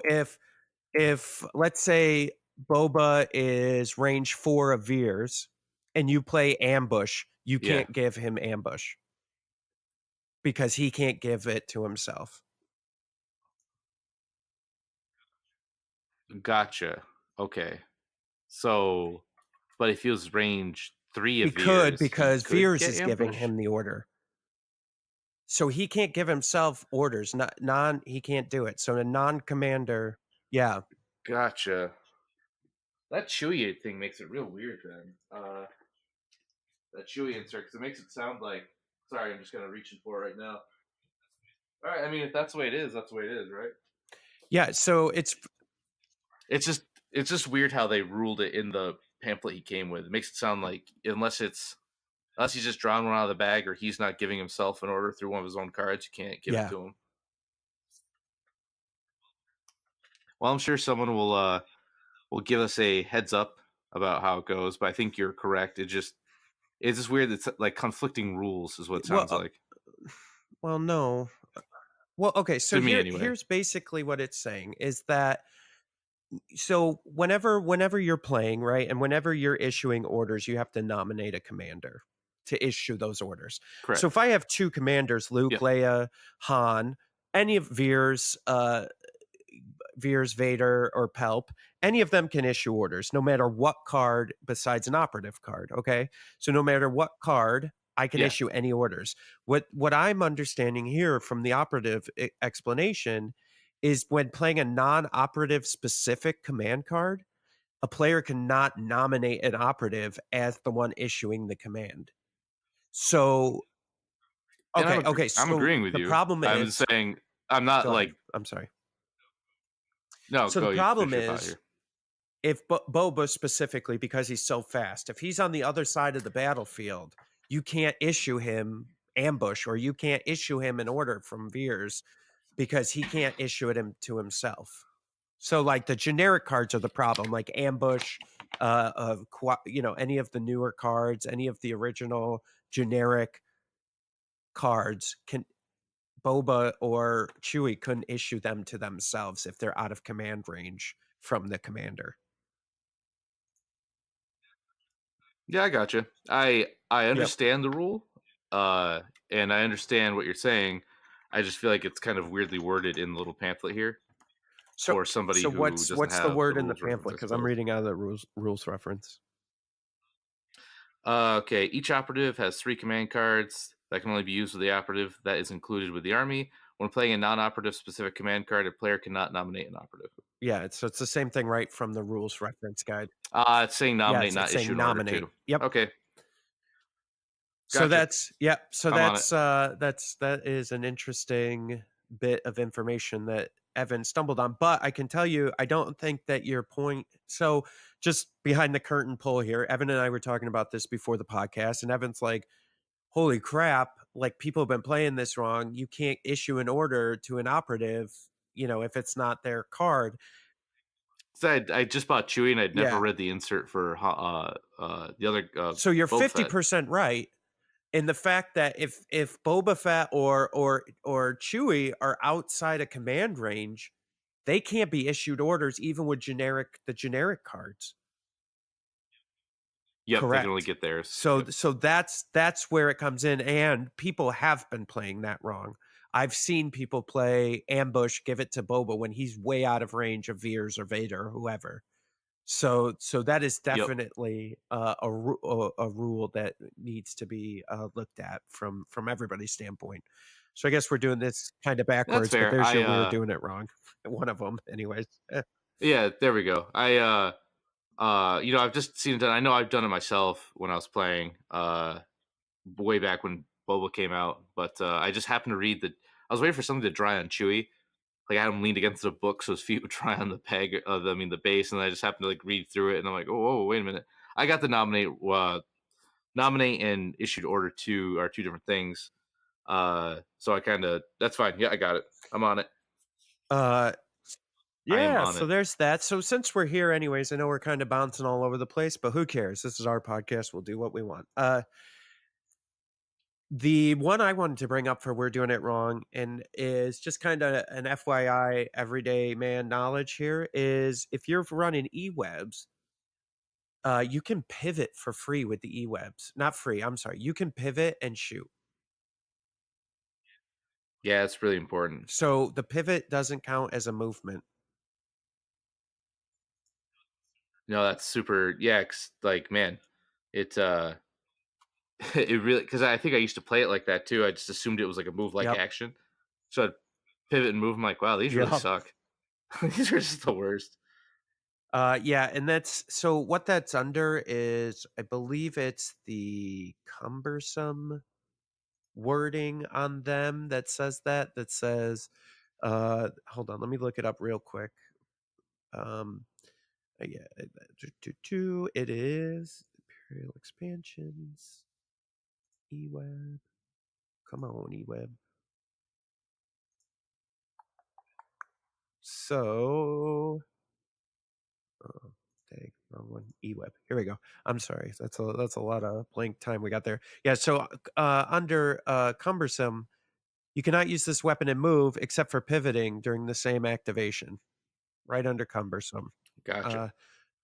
if let's say Boba is range 4 of Veers and you play ambush, you yeah? can't give him ambush because he can't give it to himself. Gotcha. Okay, so but if he was range 3 He of could years, he because could Veers get is giving ambush. him the order. So he can't give himself orders. He can't do it. So a non-commander, yeah. Gotcha. That Chewie thing makes it real weird then. That Chewie insert, because it makes it sound like. Sorry, I'm just kind of reaching for it right now. All right, I mean, if that's the way it is, that's the way it is, right? Yeah, so it's It's just it's just weird how they ruled it in the pamphlet he came with. It makes it sound like unless he's just drawing one out of the bag or he's not giving himself an order through one of his own cards, you can't give it yeah. to him. Well, I'm sure someone will give us a heads up about how it goes, but I think you're correct. It's just weird. It's like conflicting rules, is what it Well, sounds like well, no. Well, okay, so to me, anyway. here's basically what it's saying is that So whenever you're playing, right, and whenever you're issuing orders, you have to nominate a commander to issue those orders. So if Correct. I have two commanders, Luke, Yep. Leia, Han, any of Veers, Vader, or Pelp, any of them can issue orders, no matter what card besides an operative card. Okay, so no matter what card, I can Yeah. issue any orders. What I'm understanding here from the operative explanation is when playing a non-operative specific command card, a player cannot nominate an operative as the one issuing the command. So And okay, I'm so agreeing with the you. problem I'm is, just saying I'm not go ahead. like I'm sorry. no, So the go you problem finish your thought is, here. if Boba specifically, because he's so fast, if he's on the other side of the battlefield, you can't issue him ambush, or you can't issue him an order from Veers because he can't issue it to himself. So like the generic cards are the problem, like ambush, any of the newer cards, any of the original generic cards can Boba or Chewie couldn't issue them to themselves if they're out of command range from the commander. Yeah, I gotcha. I Yep. understand the rule, and I understand what you're saying. I just feel like it's kind of weirdly worded in the little pamphlet here So for somebody so who doesn't what's the have the word in the rules reference, pamphlet? I Because I'm suppose. reading out of the rules reference. Okay, each operative has 3 command cards that can only be used with the operative that is included with the army. When playing a non-operative specific command card, a player cannot nominate an operative. Yeah, it's the same thing right from the rules reference guide. It's saying Yeah, nominate, it's not issue saying an order nominate. too. Yep. Okay, So gotcha. I'm on it. that is an interesting bit of information that Evan stumbled on. But I can tell you, I don't think that your point. So just behind the curtain pull here, Evan and I were talking about this before the podcast, and Evan's like, "Holy crap! Like people have been playing this wrong. You can't issue an order to an operative, if it's not their card." So I just bought Chewie and I'd never Yeah. read the insert for the other So you're Boba Fett. 50% right in the fact that if Boba Fett or Chewie are outside of command range, they can't be issued orders even with the generic cards. Yep, they can only Correct. get theirs. So Yep. so that's where it comes in, and people have been playing that wrong. I've seen people play ambush, give it to Boba when he's way out of range of Veers or Vader or whoever. So that is Yep. definitely a rule that needs to be looked at from everybody's standpoint. So I guess we're doing this kind of That's backwards, but fair. there's your way of doing it wrong. One of them, anyways. Yeah, there we go. I've just seen it done. I know I've done it myself when I was playing way back when Boba came out, but I just happened to read that I was waiting for something to dry on Chewie. Like I had him leaned against the book so his feet would dry on the peg the base, and I just happened to like read through it and I'm like, oh, wait a minute. I got the nominate and issued order two are two different things. So I kinda that's fine. Yeah, I got it. I'm on it. uh, I am yeah. on So it. there's that. So since we're here, anyways, I know we're kind of bouncing all over the place, but who cares? This is our podcast. We'll do what we want. The one I wanted to bring up for we're doing it wrong and is just kind of an FYI everyday man knowledge here is if you're running eWebs, you can pivot for free with the eWebs. Not free, I'm sorry. You can pivot and shoot. Yeah, it's really important. So the pivot doesn't count as a movement. No, that's super. Yeah, like man, it it really because I think I used to play it like that too. I just assumed it was like a move like Yep. action. So I'd pivot and move. I'm like, wow, these really Yep. suck. These are just the worst. Yeah, and that's so what that's under is I believe it's the cumbersome wording on them that says that says hold on, let me look it up real quick. Um yeah, it is Imperial Expansions eWeb. Come on, eWeb. So oh, dang, wrong one. eWeb. Here we go. I'm sorry. That's a lot of blank time we got there. Yeah, so under cumbersome, you cannot use this weapon and move except for pivoting during the same activation. right under cumbersome. Gotcha.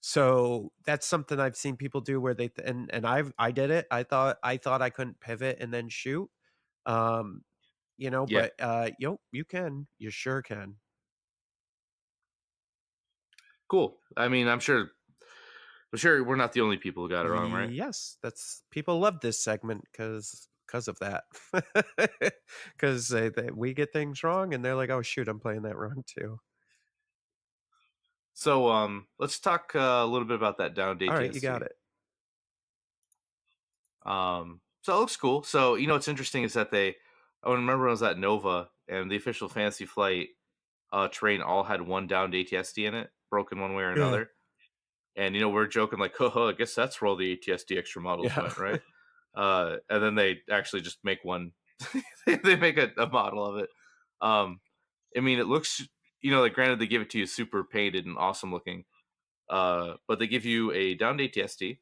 So that's something I've seen people do where and I did it. I thought I couldn't pivot and then shoot. Um, Yeah. but you can. You sure can. Cool. I mean, I'm sure we're not the only people who got it wrong, right? Yes, that's people love this segment because of that. Because we get things wrong and they're like, oh shoot, I'm playing that wrong too. So let's talk a little bit about that downed All right, you got ATST. it. So it looks cool. So what's interesting is that I remember when I was at Nova and the official Fantasy Flight terrain all had one downed ATST in it, broken one way or Yeah. another. And we're joking like, "Haha, I guess that's where all the ATST extra models Yeah. went, right?" And then they actually just make one. They make a model of it. I mean, it looks, like granted they give it to you super painted and awesome looking, but they give you a downed ATST,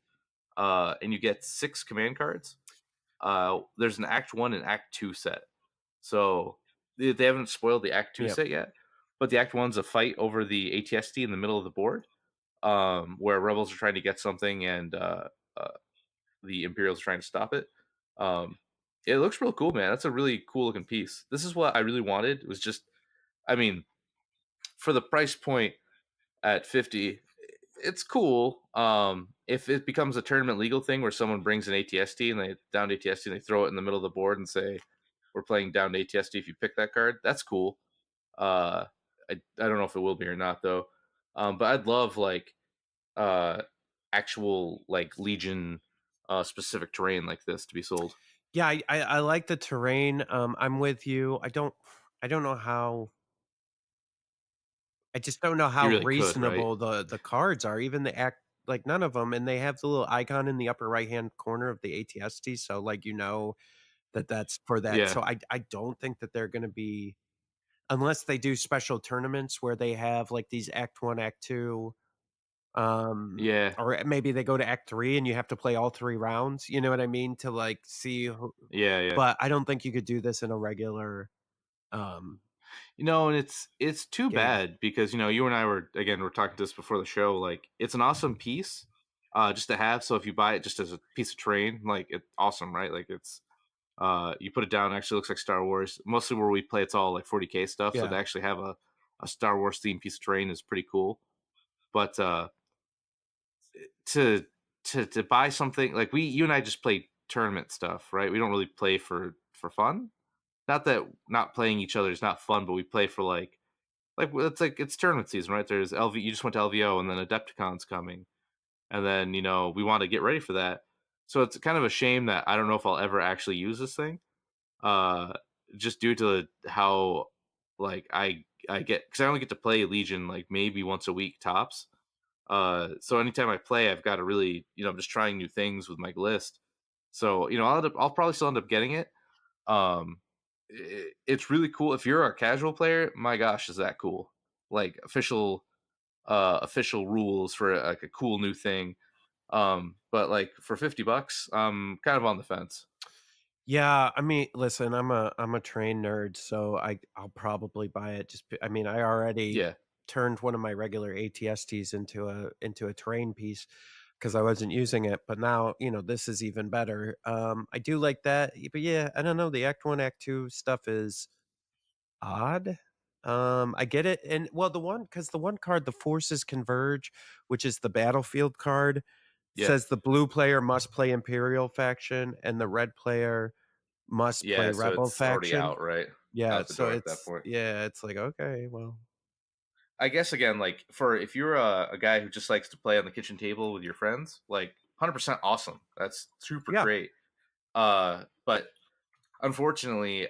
and you get 6 command cards. There's an Act 1 and Act 2 set. So they haven't spoiled the Act 2 Yep. set yet, but the Act 1's a fight over the ATST in the middle of the board, where rebels are trying to get something and the Imperials are trying to stop it. It looks real cool, man. That's a really cool looking piece. This is what I really wanted. It was just, I mean, for the price point at 50, it's cool. If it becomes a tournament legal thing where someone brings an ATST and they down ATST and they throw it in the middle of the board and say, "We're playing down ATST if you pick that card," that's cool. Uh, I don't know if it will be or not though. But I'd love like uh actual like Legion specific terrain like this to be sold. Yeah, I like the terrain. I'm with you. I don't know how. I just don't know You how really could, right? reasonable the cards are. Even the act like none of them, and they have the little icon in the upper right hand corner of the ATST. So like that's for that. Yeah, So I don't think that they're going to be unless they do special tournaments where they have like these Act 1, Act 2, yeah, or maybe they go to Act 3 and you have to play all 3 rounds, you know what I mean, to, like, see who yeah. but I don't think you could do this in a regular, um, And it's too game. bad because you and I we're talking to this before the show. Like, it's an awesome piece, just to have. So if you buy it just as a piece of terrain, like it's awesome, right? Like it's you put it down, it actually looks like Star Wars. Mostly where we play, it's all like 40K stuff. So to Yeah. actually have a Star Wars themed piece of terrain is pretty cool. But to to buy something like you and I just play tournament stuff, right? We don't really play for fun. Not that not playing each other is not fun, but we play for it's tournament season, right? There's LV. You just went to LVO, and then Adepticon's coming, and then we want to get ready for that. So it's kind of a shame that I don't know if I'll ever actually use this thing, uh, just due to how like I get because I only get to play Legion like maybe once a week tops. So anytime I play, I've got to really I'm just trying new things with my list. So I'll probably still end up getting it. It's really cool if you're a casual player. My gosh, is that cool? Like official rules for like a cool new thing. But like for $50, I'm kind of on the fence. Yeah, I mean, listen, I'm a train nerd, so I'll probably buy it I mean, I already Yeah, turned one of my regular ATSTs into a terrain piece because I wasn't using it, but now, this is even better. I do like that, but yeah, I don't know, the Act 1, Act 2 stuff is odd. I get it, and well, the one card, the Forces Converge, which is the battlefield card, yeah, says the blue player must play Imperial faction and the red player must play yeah. So Rebel it's already faction. out, right? Yeah, Out the so door at that point. it's like, okay, well, I guess again, like for if you're a guy who just likes to play on the kitchen table with your friends, like 100% awesome. That's super yeah, great. But unfortunately,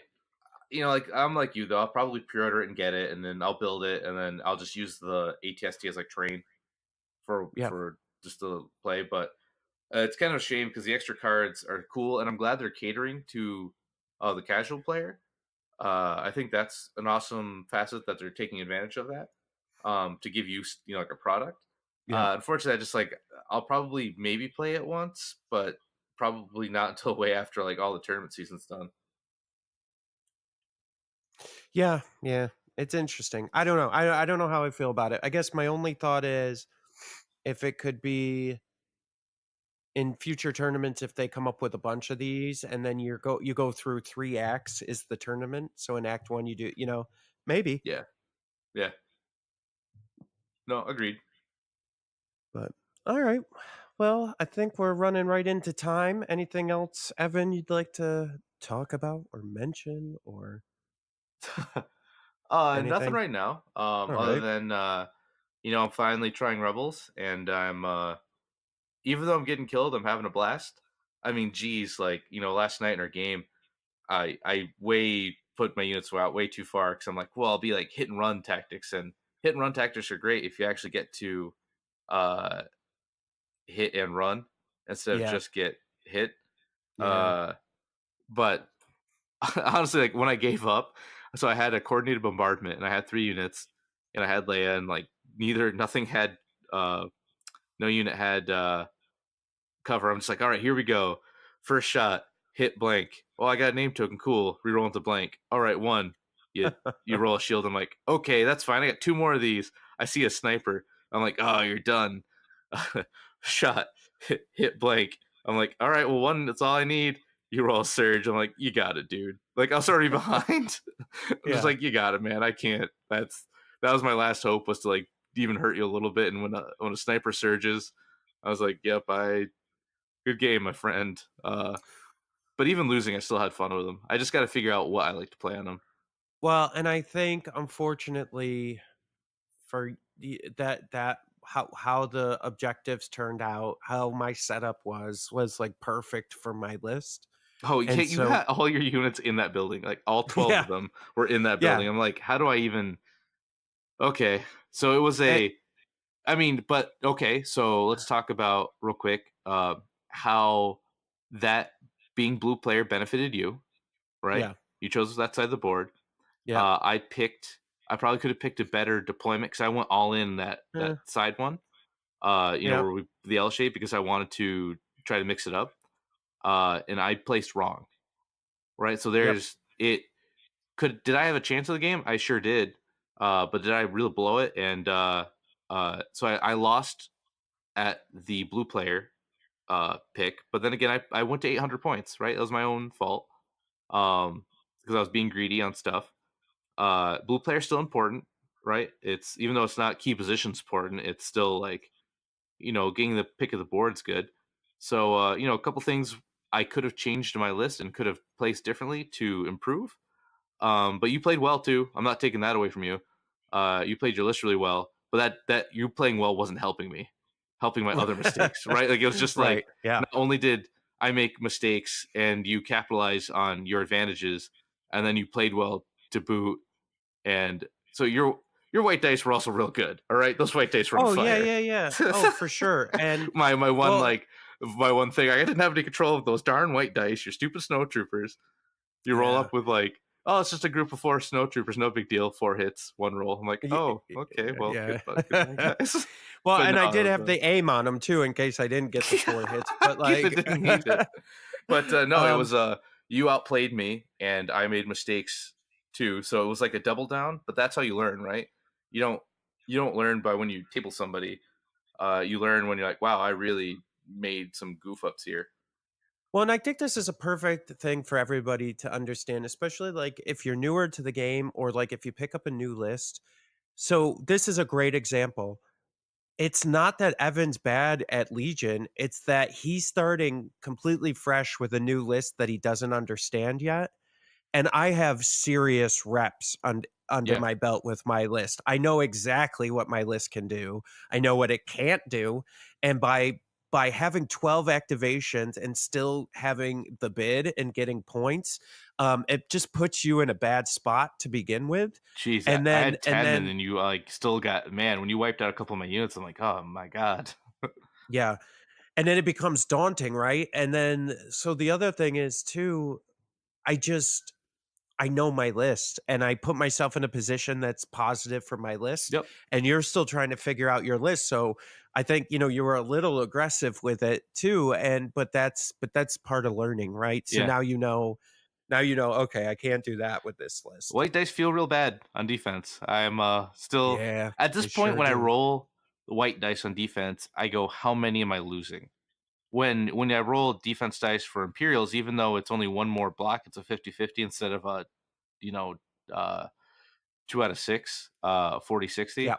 like I'm like you though. I'll probably pre-order it and get it, and then I'll build it, and then I'll just use the ATST as like terrain yeah. for just to play. But it's kind of a shame because the extra cards are cool, and I'm glad they're catering to the casual player. I think that's an awesome facet that they're taking advantage of that, to give you like a product. Yeah. Unfortunately, I just like I'll probably maybe play it once, but probably not until way after like all the tournament season's done. Yeah, yeah. It's interesting. I don't know. I don't know how I feel about it. I guess my only thought is if it could be in future tournaments, if they come up with a bunch of these and then you go through 3 acts is the tournament. So in act 1 you do, maybe. Yeah. Yeah. No, agreed. But all right. Well, I think we're running right into time. Anything else, Evan, you'd like to talk about or mention or Nothing anything? right now. All Other right. than I'm finally trying Rebels, and I'm even though I'm getting killed, I'm having a blast. I mean, geez, like last night in our game, I way put my units out way too far because I'm like, well, I'll be like hit and run tactics, and hit and run tactics are great if you actually get to uh hit and run instead of Yeah. just get hit. Yeah. Uh, but honestly, like when I gave up, so I had a coordinated bombardment and I had 3 units and I had Leia and like nothing had uh no unit had cover. I'm just like, all right, here we go. First shot, hit blank. Oh, I got a name token. Cool. Reroll into blank. All right, one. You roll a shield. I'm like, okay, that's fine. I got 2 more of these. I see a sniper. I'm like, oh, you're done. Shot, hit blank. I'm like, all right, well, one, that's all I need. You roll a surge. I'm like, you got it, dude. Like, I was already behind. I'm just Yeah. like, you got it, man. I can't. That was my last hope, was to like even hurt you a little bit. And when a sniper surges, I was like, yep, good game, my friend. But even losing, I still had fun with them. I just got to figure out what I like to play on them. Well, and I think unfortunately for that how the objectives turned out, how my setup was like perfect for my list. Oh, yeah, And you so had all your units in that building. Like all 12 yeah, of them were in that yeah. building. I'm like, how do I even? Okay, so it was And, I mean, but okay, so let's talk about real quick how that being blue player benefited you, right? yeah. You chose that side of the board. Yeah. I probably could have picked a better deployment because I went all in that eh, side one. yeah. Where the L shape, because I wanted to try to mix it up. And I placed wrong, right? So Yep. there's it. Did I have a chance of the game? I sure did. But did I really blow it? And so I lost at the blue player pick. But then again, I went to 800 points, right? That was my own fault. Because I was being greedy on stuff. Blue player still important, right? It's even though it's not key positions important, it's still like getting the pick of the board's good. So a couple things I could have changed to my list and could have placed differently to improve. But you played well too. I'm not taking that away from you. You played your list really well, but that you playing well wasn't helping me, helping my other mistakes, right? Like it was just like Right. Yeah. not only did I make mistakes and you capitalize on your advantages, and then you played well to boot, and so your white dice were also real good. All right, those white dice were on Oh yeah, fire. yeah, yeah. Oh, for sure. And my one well, like my one thing, I didn't have any control of those darn white dice. Your stupid snow troopers. You roll yeah. up with like, oh, it's just a group of 4 snow troopers, no big deal. 4 hits, 1 roll. I'm like, oh, okay, well, Yeah. goodbye, guys. Well, But and no, I it did was have the aim on them too in case I didn't get the 4 hits, but in case I like didn't need it. But no, it um was you outplayed me and I made mistakes too. So it was like a double down, but that's how you learn, right? You don't learn by when you table somebody. You learn when you're like, wow, I really made some goof ups here. well, and I think this is a perfect thing for everybody to understand, especially like if you're newer to the game or like if you pick up a new list. So this is a great example. It's not that Evan's bad at Legion, it's that he's starting completely fresh with a new list that he doesn't understand yet. And I have serious reps under Yeah. my belt with my list. I know exactly what my list can do. I know what it can't do. And by having 12 activations and still having the bid and getting points, it just puts you in a bad spot to begin with. Jeez, And I then had and 10 and then then you like still got, man, when you wiped out a couple of my units, I'm like, oh my God. yeah, and then it becomes daunting, right? And then so the other thing is too, I just I know my list and I put myself in a position that's positive for my list, Yep. and you're still trying to figure out your list. So I think, you were a little aggressive with it too. And but that's part of learning, right? So Yeah. now you know Now you know, okay, I can't do that with this list. White dice feel real bad on defense. I'm still Yeah, at this they point sure when I do. roll the white dice on defense, I go, how many am I losing? When I roll defense dice for Imperials, even though it's only one more block, it's a 50-50 instead of a, you know, uh 2 out of 6, 40-60. Yeah.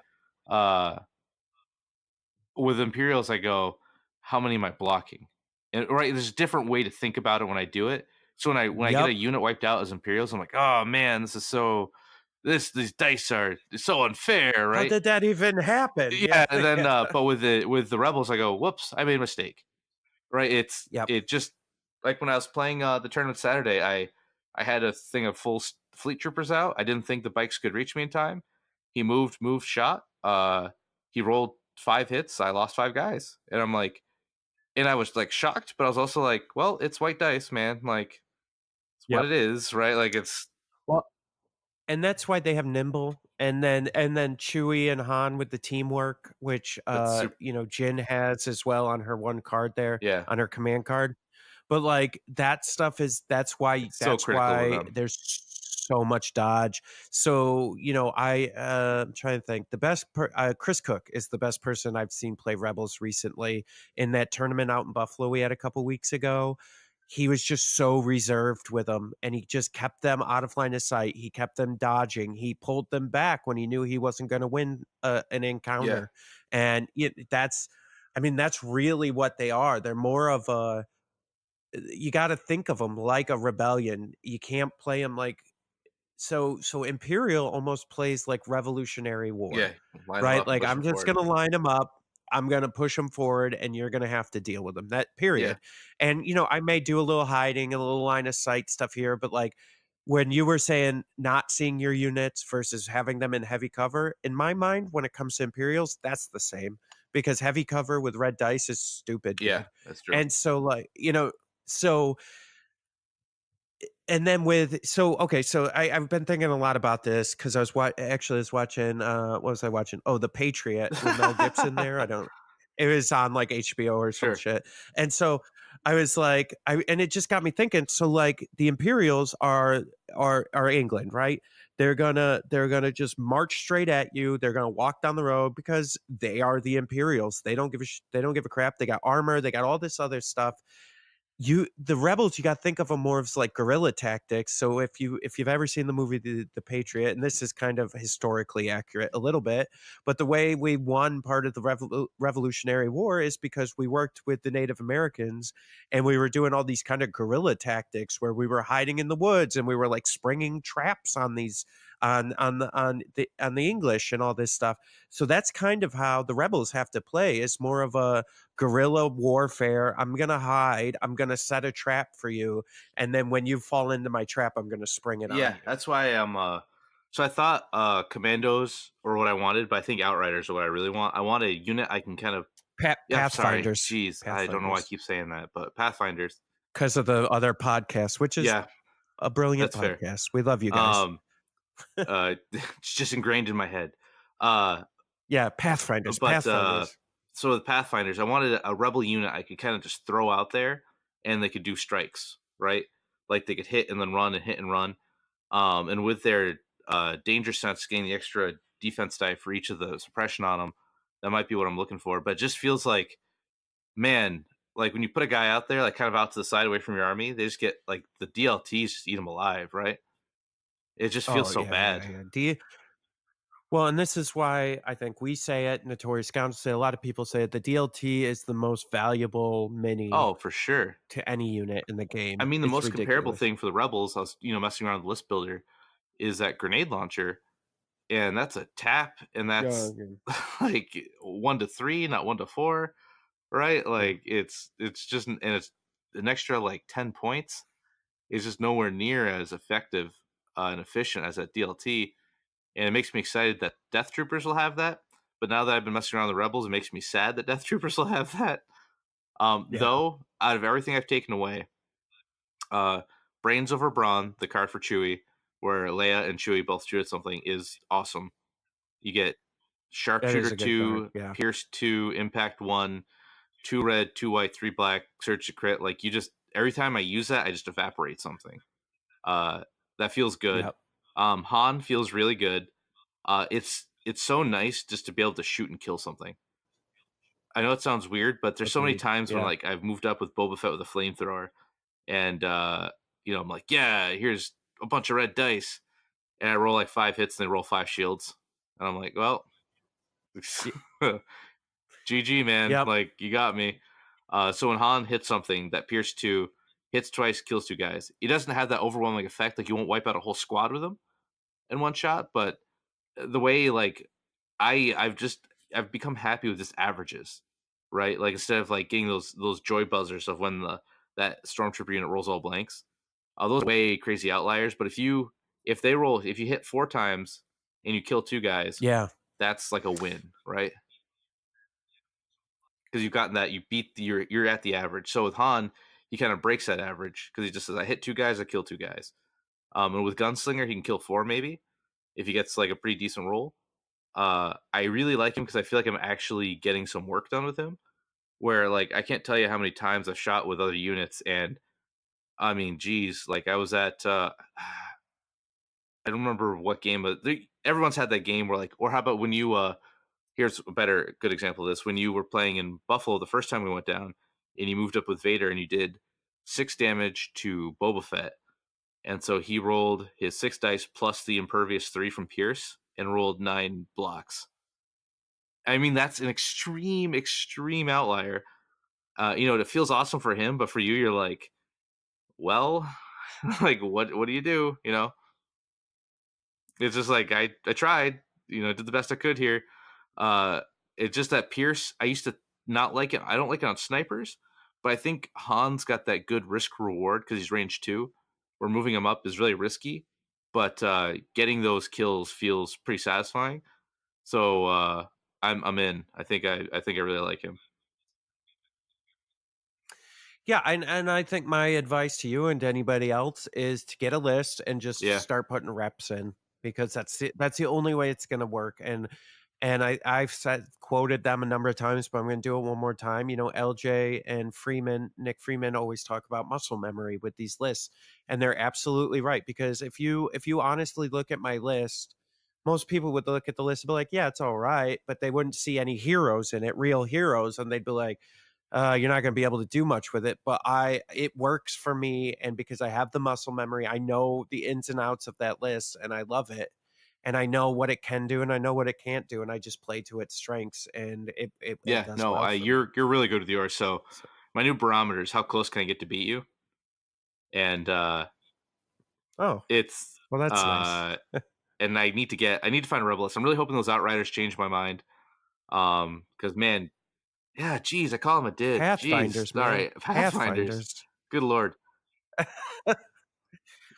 With Imperials, I go, how many am I blocking? And right, there's a different way to think about it when I do it. So when I get a Yep. unit wiped out as Imperials, I'm like, oh man, these dice are so unfair, How right? did that even happen? Yeah, Yeah. and then Yeah. but with the Rebels, I go, whoops, I made a mistake. Right? Yep. It just like when I was playing the tournament Saturday, I had a thing of full fleet troopers out. I didn't think the bikes could reach me in time. He moved, shot. He rolled 5 hits. I lost 5 guys, and I'm like, and I was like shocked, but I was also like, well, it's white dice, man. Like, it's what Yep. it is, right? Like, it's Well, and that's why they have nimble, and then Chewie and Han with the teamwork, which that's super. Jin has as well on her one card there, Yeah, on her command card. But like that stuff is it's so critical with them. there's so much dodge. So, I'm trying to think. The best Chris Cook is the best person I've seen play Rebels recently in that tournament out in Buffalo we had a couple weeks ago. He was just so reserved with them, and he just kept them out of line of sight. He kept them dodging. He pulled them back when he knew he wasn't going to win an Yeah, encounter. And that's really what they are. They're more of a, you got to think of them like a rebellion. You can't play them like, so Imperial almost plays like Revolutionary yeah. War, Line them right? up and Like push I'm them just forward. gonna line them up. I'm gonna push them forward, and you're gonna have to deal with them. That Yeah, period. And I may do a little hiding, a little line of sight stuff here, but like when you were saying not seeing your units versus having them in heavy cover, in my mind, when it comes to Imperials, that's the same because heavy cover with red dice is stupid yeah, good. that's true. And so so and then with so okay, so I've been thinking a lot about this because I was watching what was I watching? Oh, The Patriot with Mel Gibson there. I don't It was on like HBO or some Sure. shit. And so I was like, and it just got me thinking. So like the Imperials are England, right? They're gonna just march straight at you. They're gonna walk down the road because they are the Imperials. They don't give a crap. They got armor. They got all this other stuff. The rebels, you got to think of them more as like guerrilla tactics. So if you've ever seen the movie the Patriot, and this is kind of historically accurate a little bit, but the way we won part of the Revolutionary War is because we worked with the Native Americans, and we were doing all these kind of guerrilla tactics where we were hiding in the woods, and we were like springing traps on these on the English and all this stuff. So that's kind of how the rebels have to play. It's more of a guerrilla warfare. I'm going to hide. I'm going to set a trap for you. And then when you fall into my trap, I'm going to spring it on Yeah, you. that's why I'm so I thought commandos or what I wanted, but I think outriders are what I really want. I want a unit I can kind of yeah, sorry. Pathfinders. Jeez, I don't know why I keep saying that, but Pathfinders. Because of the other podcast, which is Yeah, a brilliant that's fair. podcast. We love you guys. It's just ingrained in my head. Uh Yeah, Pathfinders. but Pathfinders. so with Pathfinders, I wanted a rebel unit I could kind of just throw out there and they could do strikes, right? Like they could hit and then run and hit and run. And with their danger sense, getting the extra defense die for each of the suppression on them, that might be what I'm looking for. But it just feels like, man, like when you put a guy out there, like kind of out to the side away from your army, they just get like the DLTs just eat them alive, right? It just feels Oh, so yeah, bad. yeah, yeah. Well, and this is why I think we say it, Notorious Scoundrels say, a lot of people say it, the DLT is the most valuable mini Oh, for sure. to any unit in the I game. mean, the It's most comparable ridiculous. thing for the rebels, I was messing around with the list builder, is that grenade launcher, and that's a tap, and Yeah, that's yeah, like 1 to 3, not 1 to 4, right? yeah. Like it's just and it's an extra like 10 points. Is just nowhere near as effective and efficient as that DLT, and it makes me excited that Death Troopers will have that. But now that I've been messing around with the Rebels, it makes me sad that Death Troopers will have that. Yeah. Though out of everything I've taken away, uh, Brains over Brawn, the card for Chewie, where Leia and Chewie both shoot at something, is awesome. You get That is Sharpshooter a good card. 2, Yeah. Pierce 2, Impact 1, 2 red, 2 white, 3 black, Search to crit. Like you just every time I use that, I just evaporate something. That feels good. Yep. Han feels really good. It's so nice just to be able to shoot and kill something. I know it sounds weird, but there's so many Agreed. times when Yeah. like I've moved up with Boba Fett with a flamethrower, and I'm like, yeah, here's a bunch of red dice, and I roll like 5 hits, and they roll 5 shields, and I'm like, well, GG, man, Yep. like you got me. So when Han hits something that Pierce 2 hits twice, kills 2 guys, he doesn't have that overwhelming effect. Like you won't wipe out a whole squad with him in one shot, but the way like I've become happy with just averages, right? Like instead of like getting those joy buzzers of when that stormtrooper unit rolls all blanks, those are way crazy outliers. But if you hit 4 times and you kill 2 guys, Yeah. that's like a win, right? Because you've gotten that, you beat you're at the average. So with Han, he kind of breaks that average because he just says, I hit 2 guys, I kill 2 guys. And with Gunslinger, he can kill 4 maybe if he gets like a pretty decent roll. I really like him because I feel like I'm actually getting some work done with him. Where like I can't tell you how many times I've shot with other units, and I mean, geez, like I was at I don't remember what game, but everyone's had that game where like, or how about when you here's a good example of this, when you were playing in Buffalo the first time we went down, and you moved up with Vader and you did 6 damage to Boba Fett, and so he rolled his 6 dice plus the impervious 3 from Pierce and rolled 9 blocks. I mean, that's an extreme outlier. It feels awesome for him, but for you, you're like, well, like what do you do? It's just like I tried, did the best I could here. Uh, it's just that Pierce, I used to not like it. I don't like it on snipers, but I think Han's got that good risk reward because he's range 2. Where moving him up is really risky, but getting those kills feels pretty satisfying. So I'm in. I think I really like him. Yeah, and I think my advice to you and to anybody else is to get a list and just Yeah. start putting reps in, because that's the only way it's going to work. And I've quoted them a number of times, but I'm going to do it one more time. LJ and Nick Freeman always talk about muscle memory with these lists, and they're absolutely right, because if you honestly look at my list, most people would look at the list and be like, yeah, it's all right, but they wouldn't see any heroes in it, real heroes, and they'd be like, you're not going to be able to do much with it. But it works for me, and because I have the muscle memory, I know the ins and outs of that list, and I love it, and I know what it can do, and I know what it can't do, and I just play to its strengths, and it Yeah, does no, well for me. you're really good with yours. So So, my new barometer is how close can I get to beat you, and oh, it's well, that's nice. and I need to find a rebel list. I'm really hoping those outriders change my mind. Because man, yeah, geez, I call them a did. Geez, Pathfinders, all man, right, Pathfinders. Pathfinders. Good lord.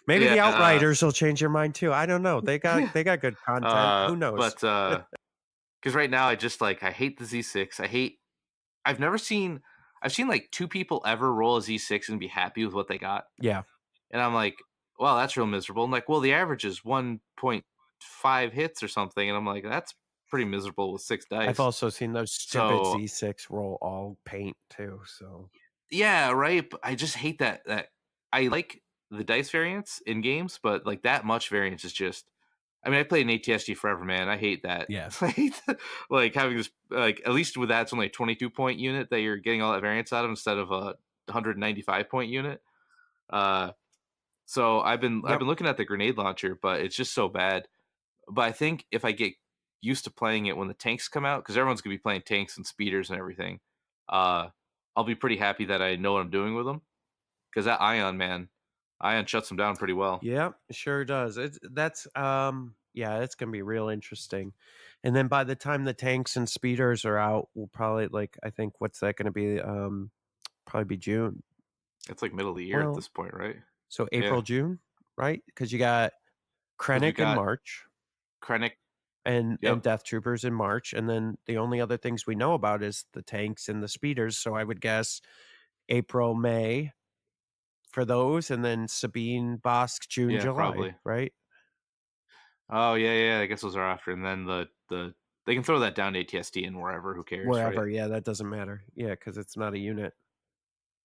Maybe Yeah, the Outriders will change your mind too. I don't know. They got yeah. they got good content. Who knows? But because right now I just like I hate the Z6. I've never seen. I've seen like 2 people ever roll a Z6 and be happy with what they got. Yeah, And I'm like, wow, that's real miserable. And like, well, the average is 1.5 hits or something. And I'm like, that's pretty miserable with 6 I've dice. also seen those stupid So Z6 roll all paint too. So yeah, right. But I just hate that I like the dice variance in games, but like that much variance is just. I mean, I played an ATSG forever, man. I hate that. yeah, I hate like having this like at least with that it's only a 22-point unit that you're getting all that variance out of instead of a 195-point unit. So I've yep. been looking at the grenade launcher, but it's just so bad. But I think if I get used to playing it when the tanks come out, because everyone's gonna be playing tanks and speeders and everything, uh, I'll be pretty happy that I know what I'm doing with them. Because that Ion shuts them down pretty well. Yeah, it sure does. Yeah, it's gonna be real interesting. And then by the time the tanks and speeders are out, we'll probably, like, I think, what's that gonna be? Probably be June. It's like middle of the year at Well, this point, right? so Yeah, April, June, right? Because you got because we Krennic in got March Krennic. and Yep. Death Troopers in March, and then the only other things we know about is the tanks and the speeders. So I would guess April, May for those, and then Sabine, Bosk, June, Yeah, July, probably. right? Oh yeah. I guess those are after, and then the they can throw that down to ATSD and wherever. Who cares, right? Wherever, yeah, that doesn't matter. Yeah, because it's not a unit.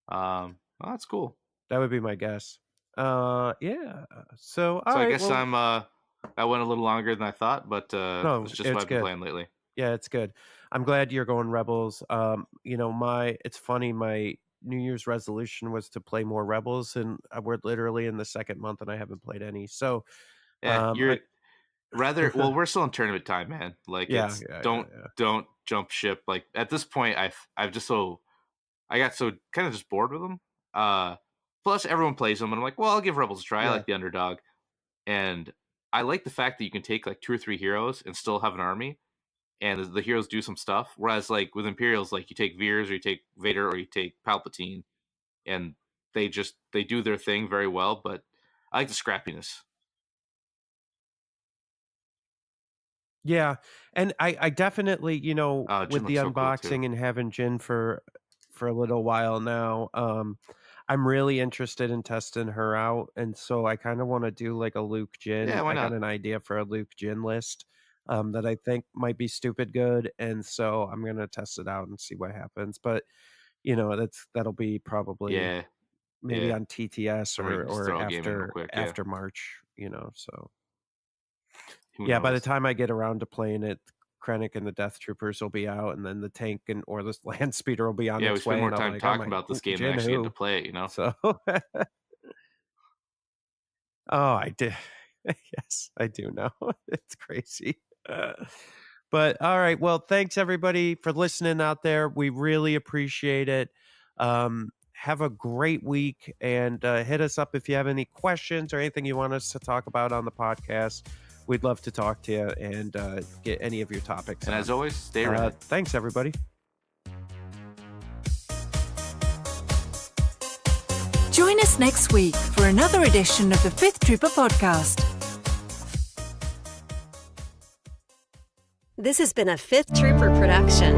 Oh, that's cool. That would be my guess. Yeah. So all So I right. guess Well, I went a little longer than I thought, but no, it's just what it's I've been good. playing lately. Yeah, it's good. I'm glad you're going Rebels. It's funny. My New Year's resolution was to play more Rebels, and we're literally in the second month, and I haven't played any. So, Yeah, I you're rather well. We're still in tournament time, man. Like yeah, it's yeah, yeah, yeah. don't jump ship. Like at this point, I've just so I got so kind of just bored with them. Plus everyone plays them, and I'm like, well, I'll give Rebels a try. I Yeah. like the underdog, and I like the fact that you can take like 2 or 3 heroes and still have an army, and the heroes do some stuff. Whereas like with Imperials, like you take Veers or you take Vader or you take Palpatine, and they do their thing very well. But I like the scrappiness. Yeah, and I definitely, Jin with the looks so cool too. unboxing and having Jin for a little while now, I'm really interested in testing her out, and so I kind of want to do like a Luke Jin. Yeah, why I got not? an idea for a Luke Jin list, that I think might be stupid good, and so I'm gonna test it out and see what happens. But that'll be probably Yeah, maybe yeah. on TTS Somebody or can just or throw a game in real after quick. Yeah, after March. So. who Yeah, by the knows? time I get around to playing it, Krennic and the Death Troopers will be out, and then the tank or the land speeder will be on Yeah, we its spend way, more and I'm time like, "Oh talking my, about this game than Jin actually getting to who?" play it. You know. So, oh, I did. Yes, I do know. It's crazy. But all right, well, thanks everybody for listening out there. We really appreciate it. Have a great week, and hit us up if you have any questions or anything you want us to talk about on the podcast. We'd love to talk to you and get any of your topics And on. as always, stay rad. Thanks, everybody. Join us next week for another edition of the Fifth Trooper podcast. This has been a Fifth Trooper production.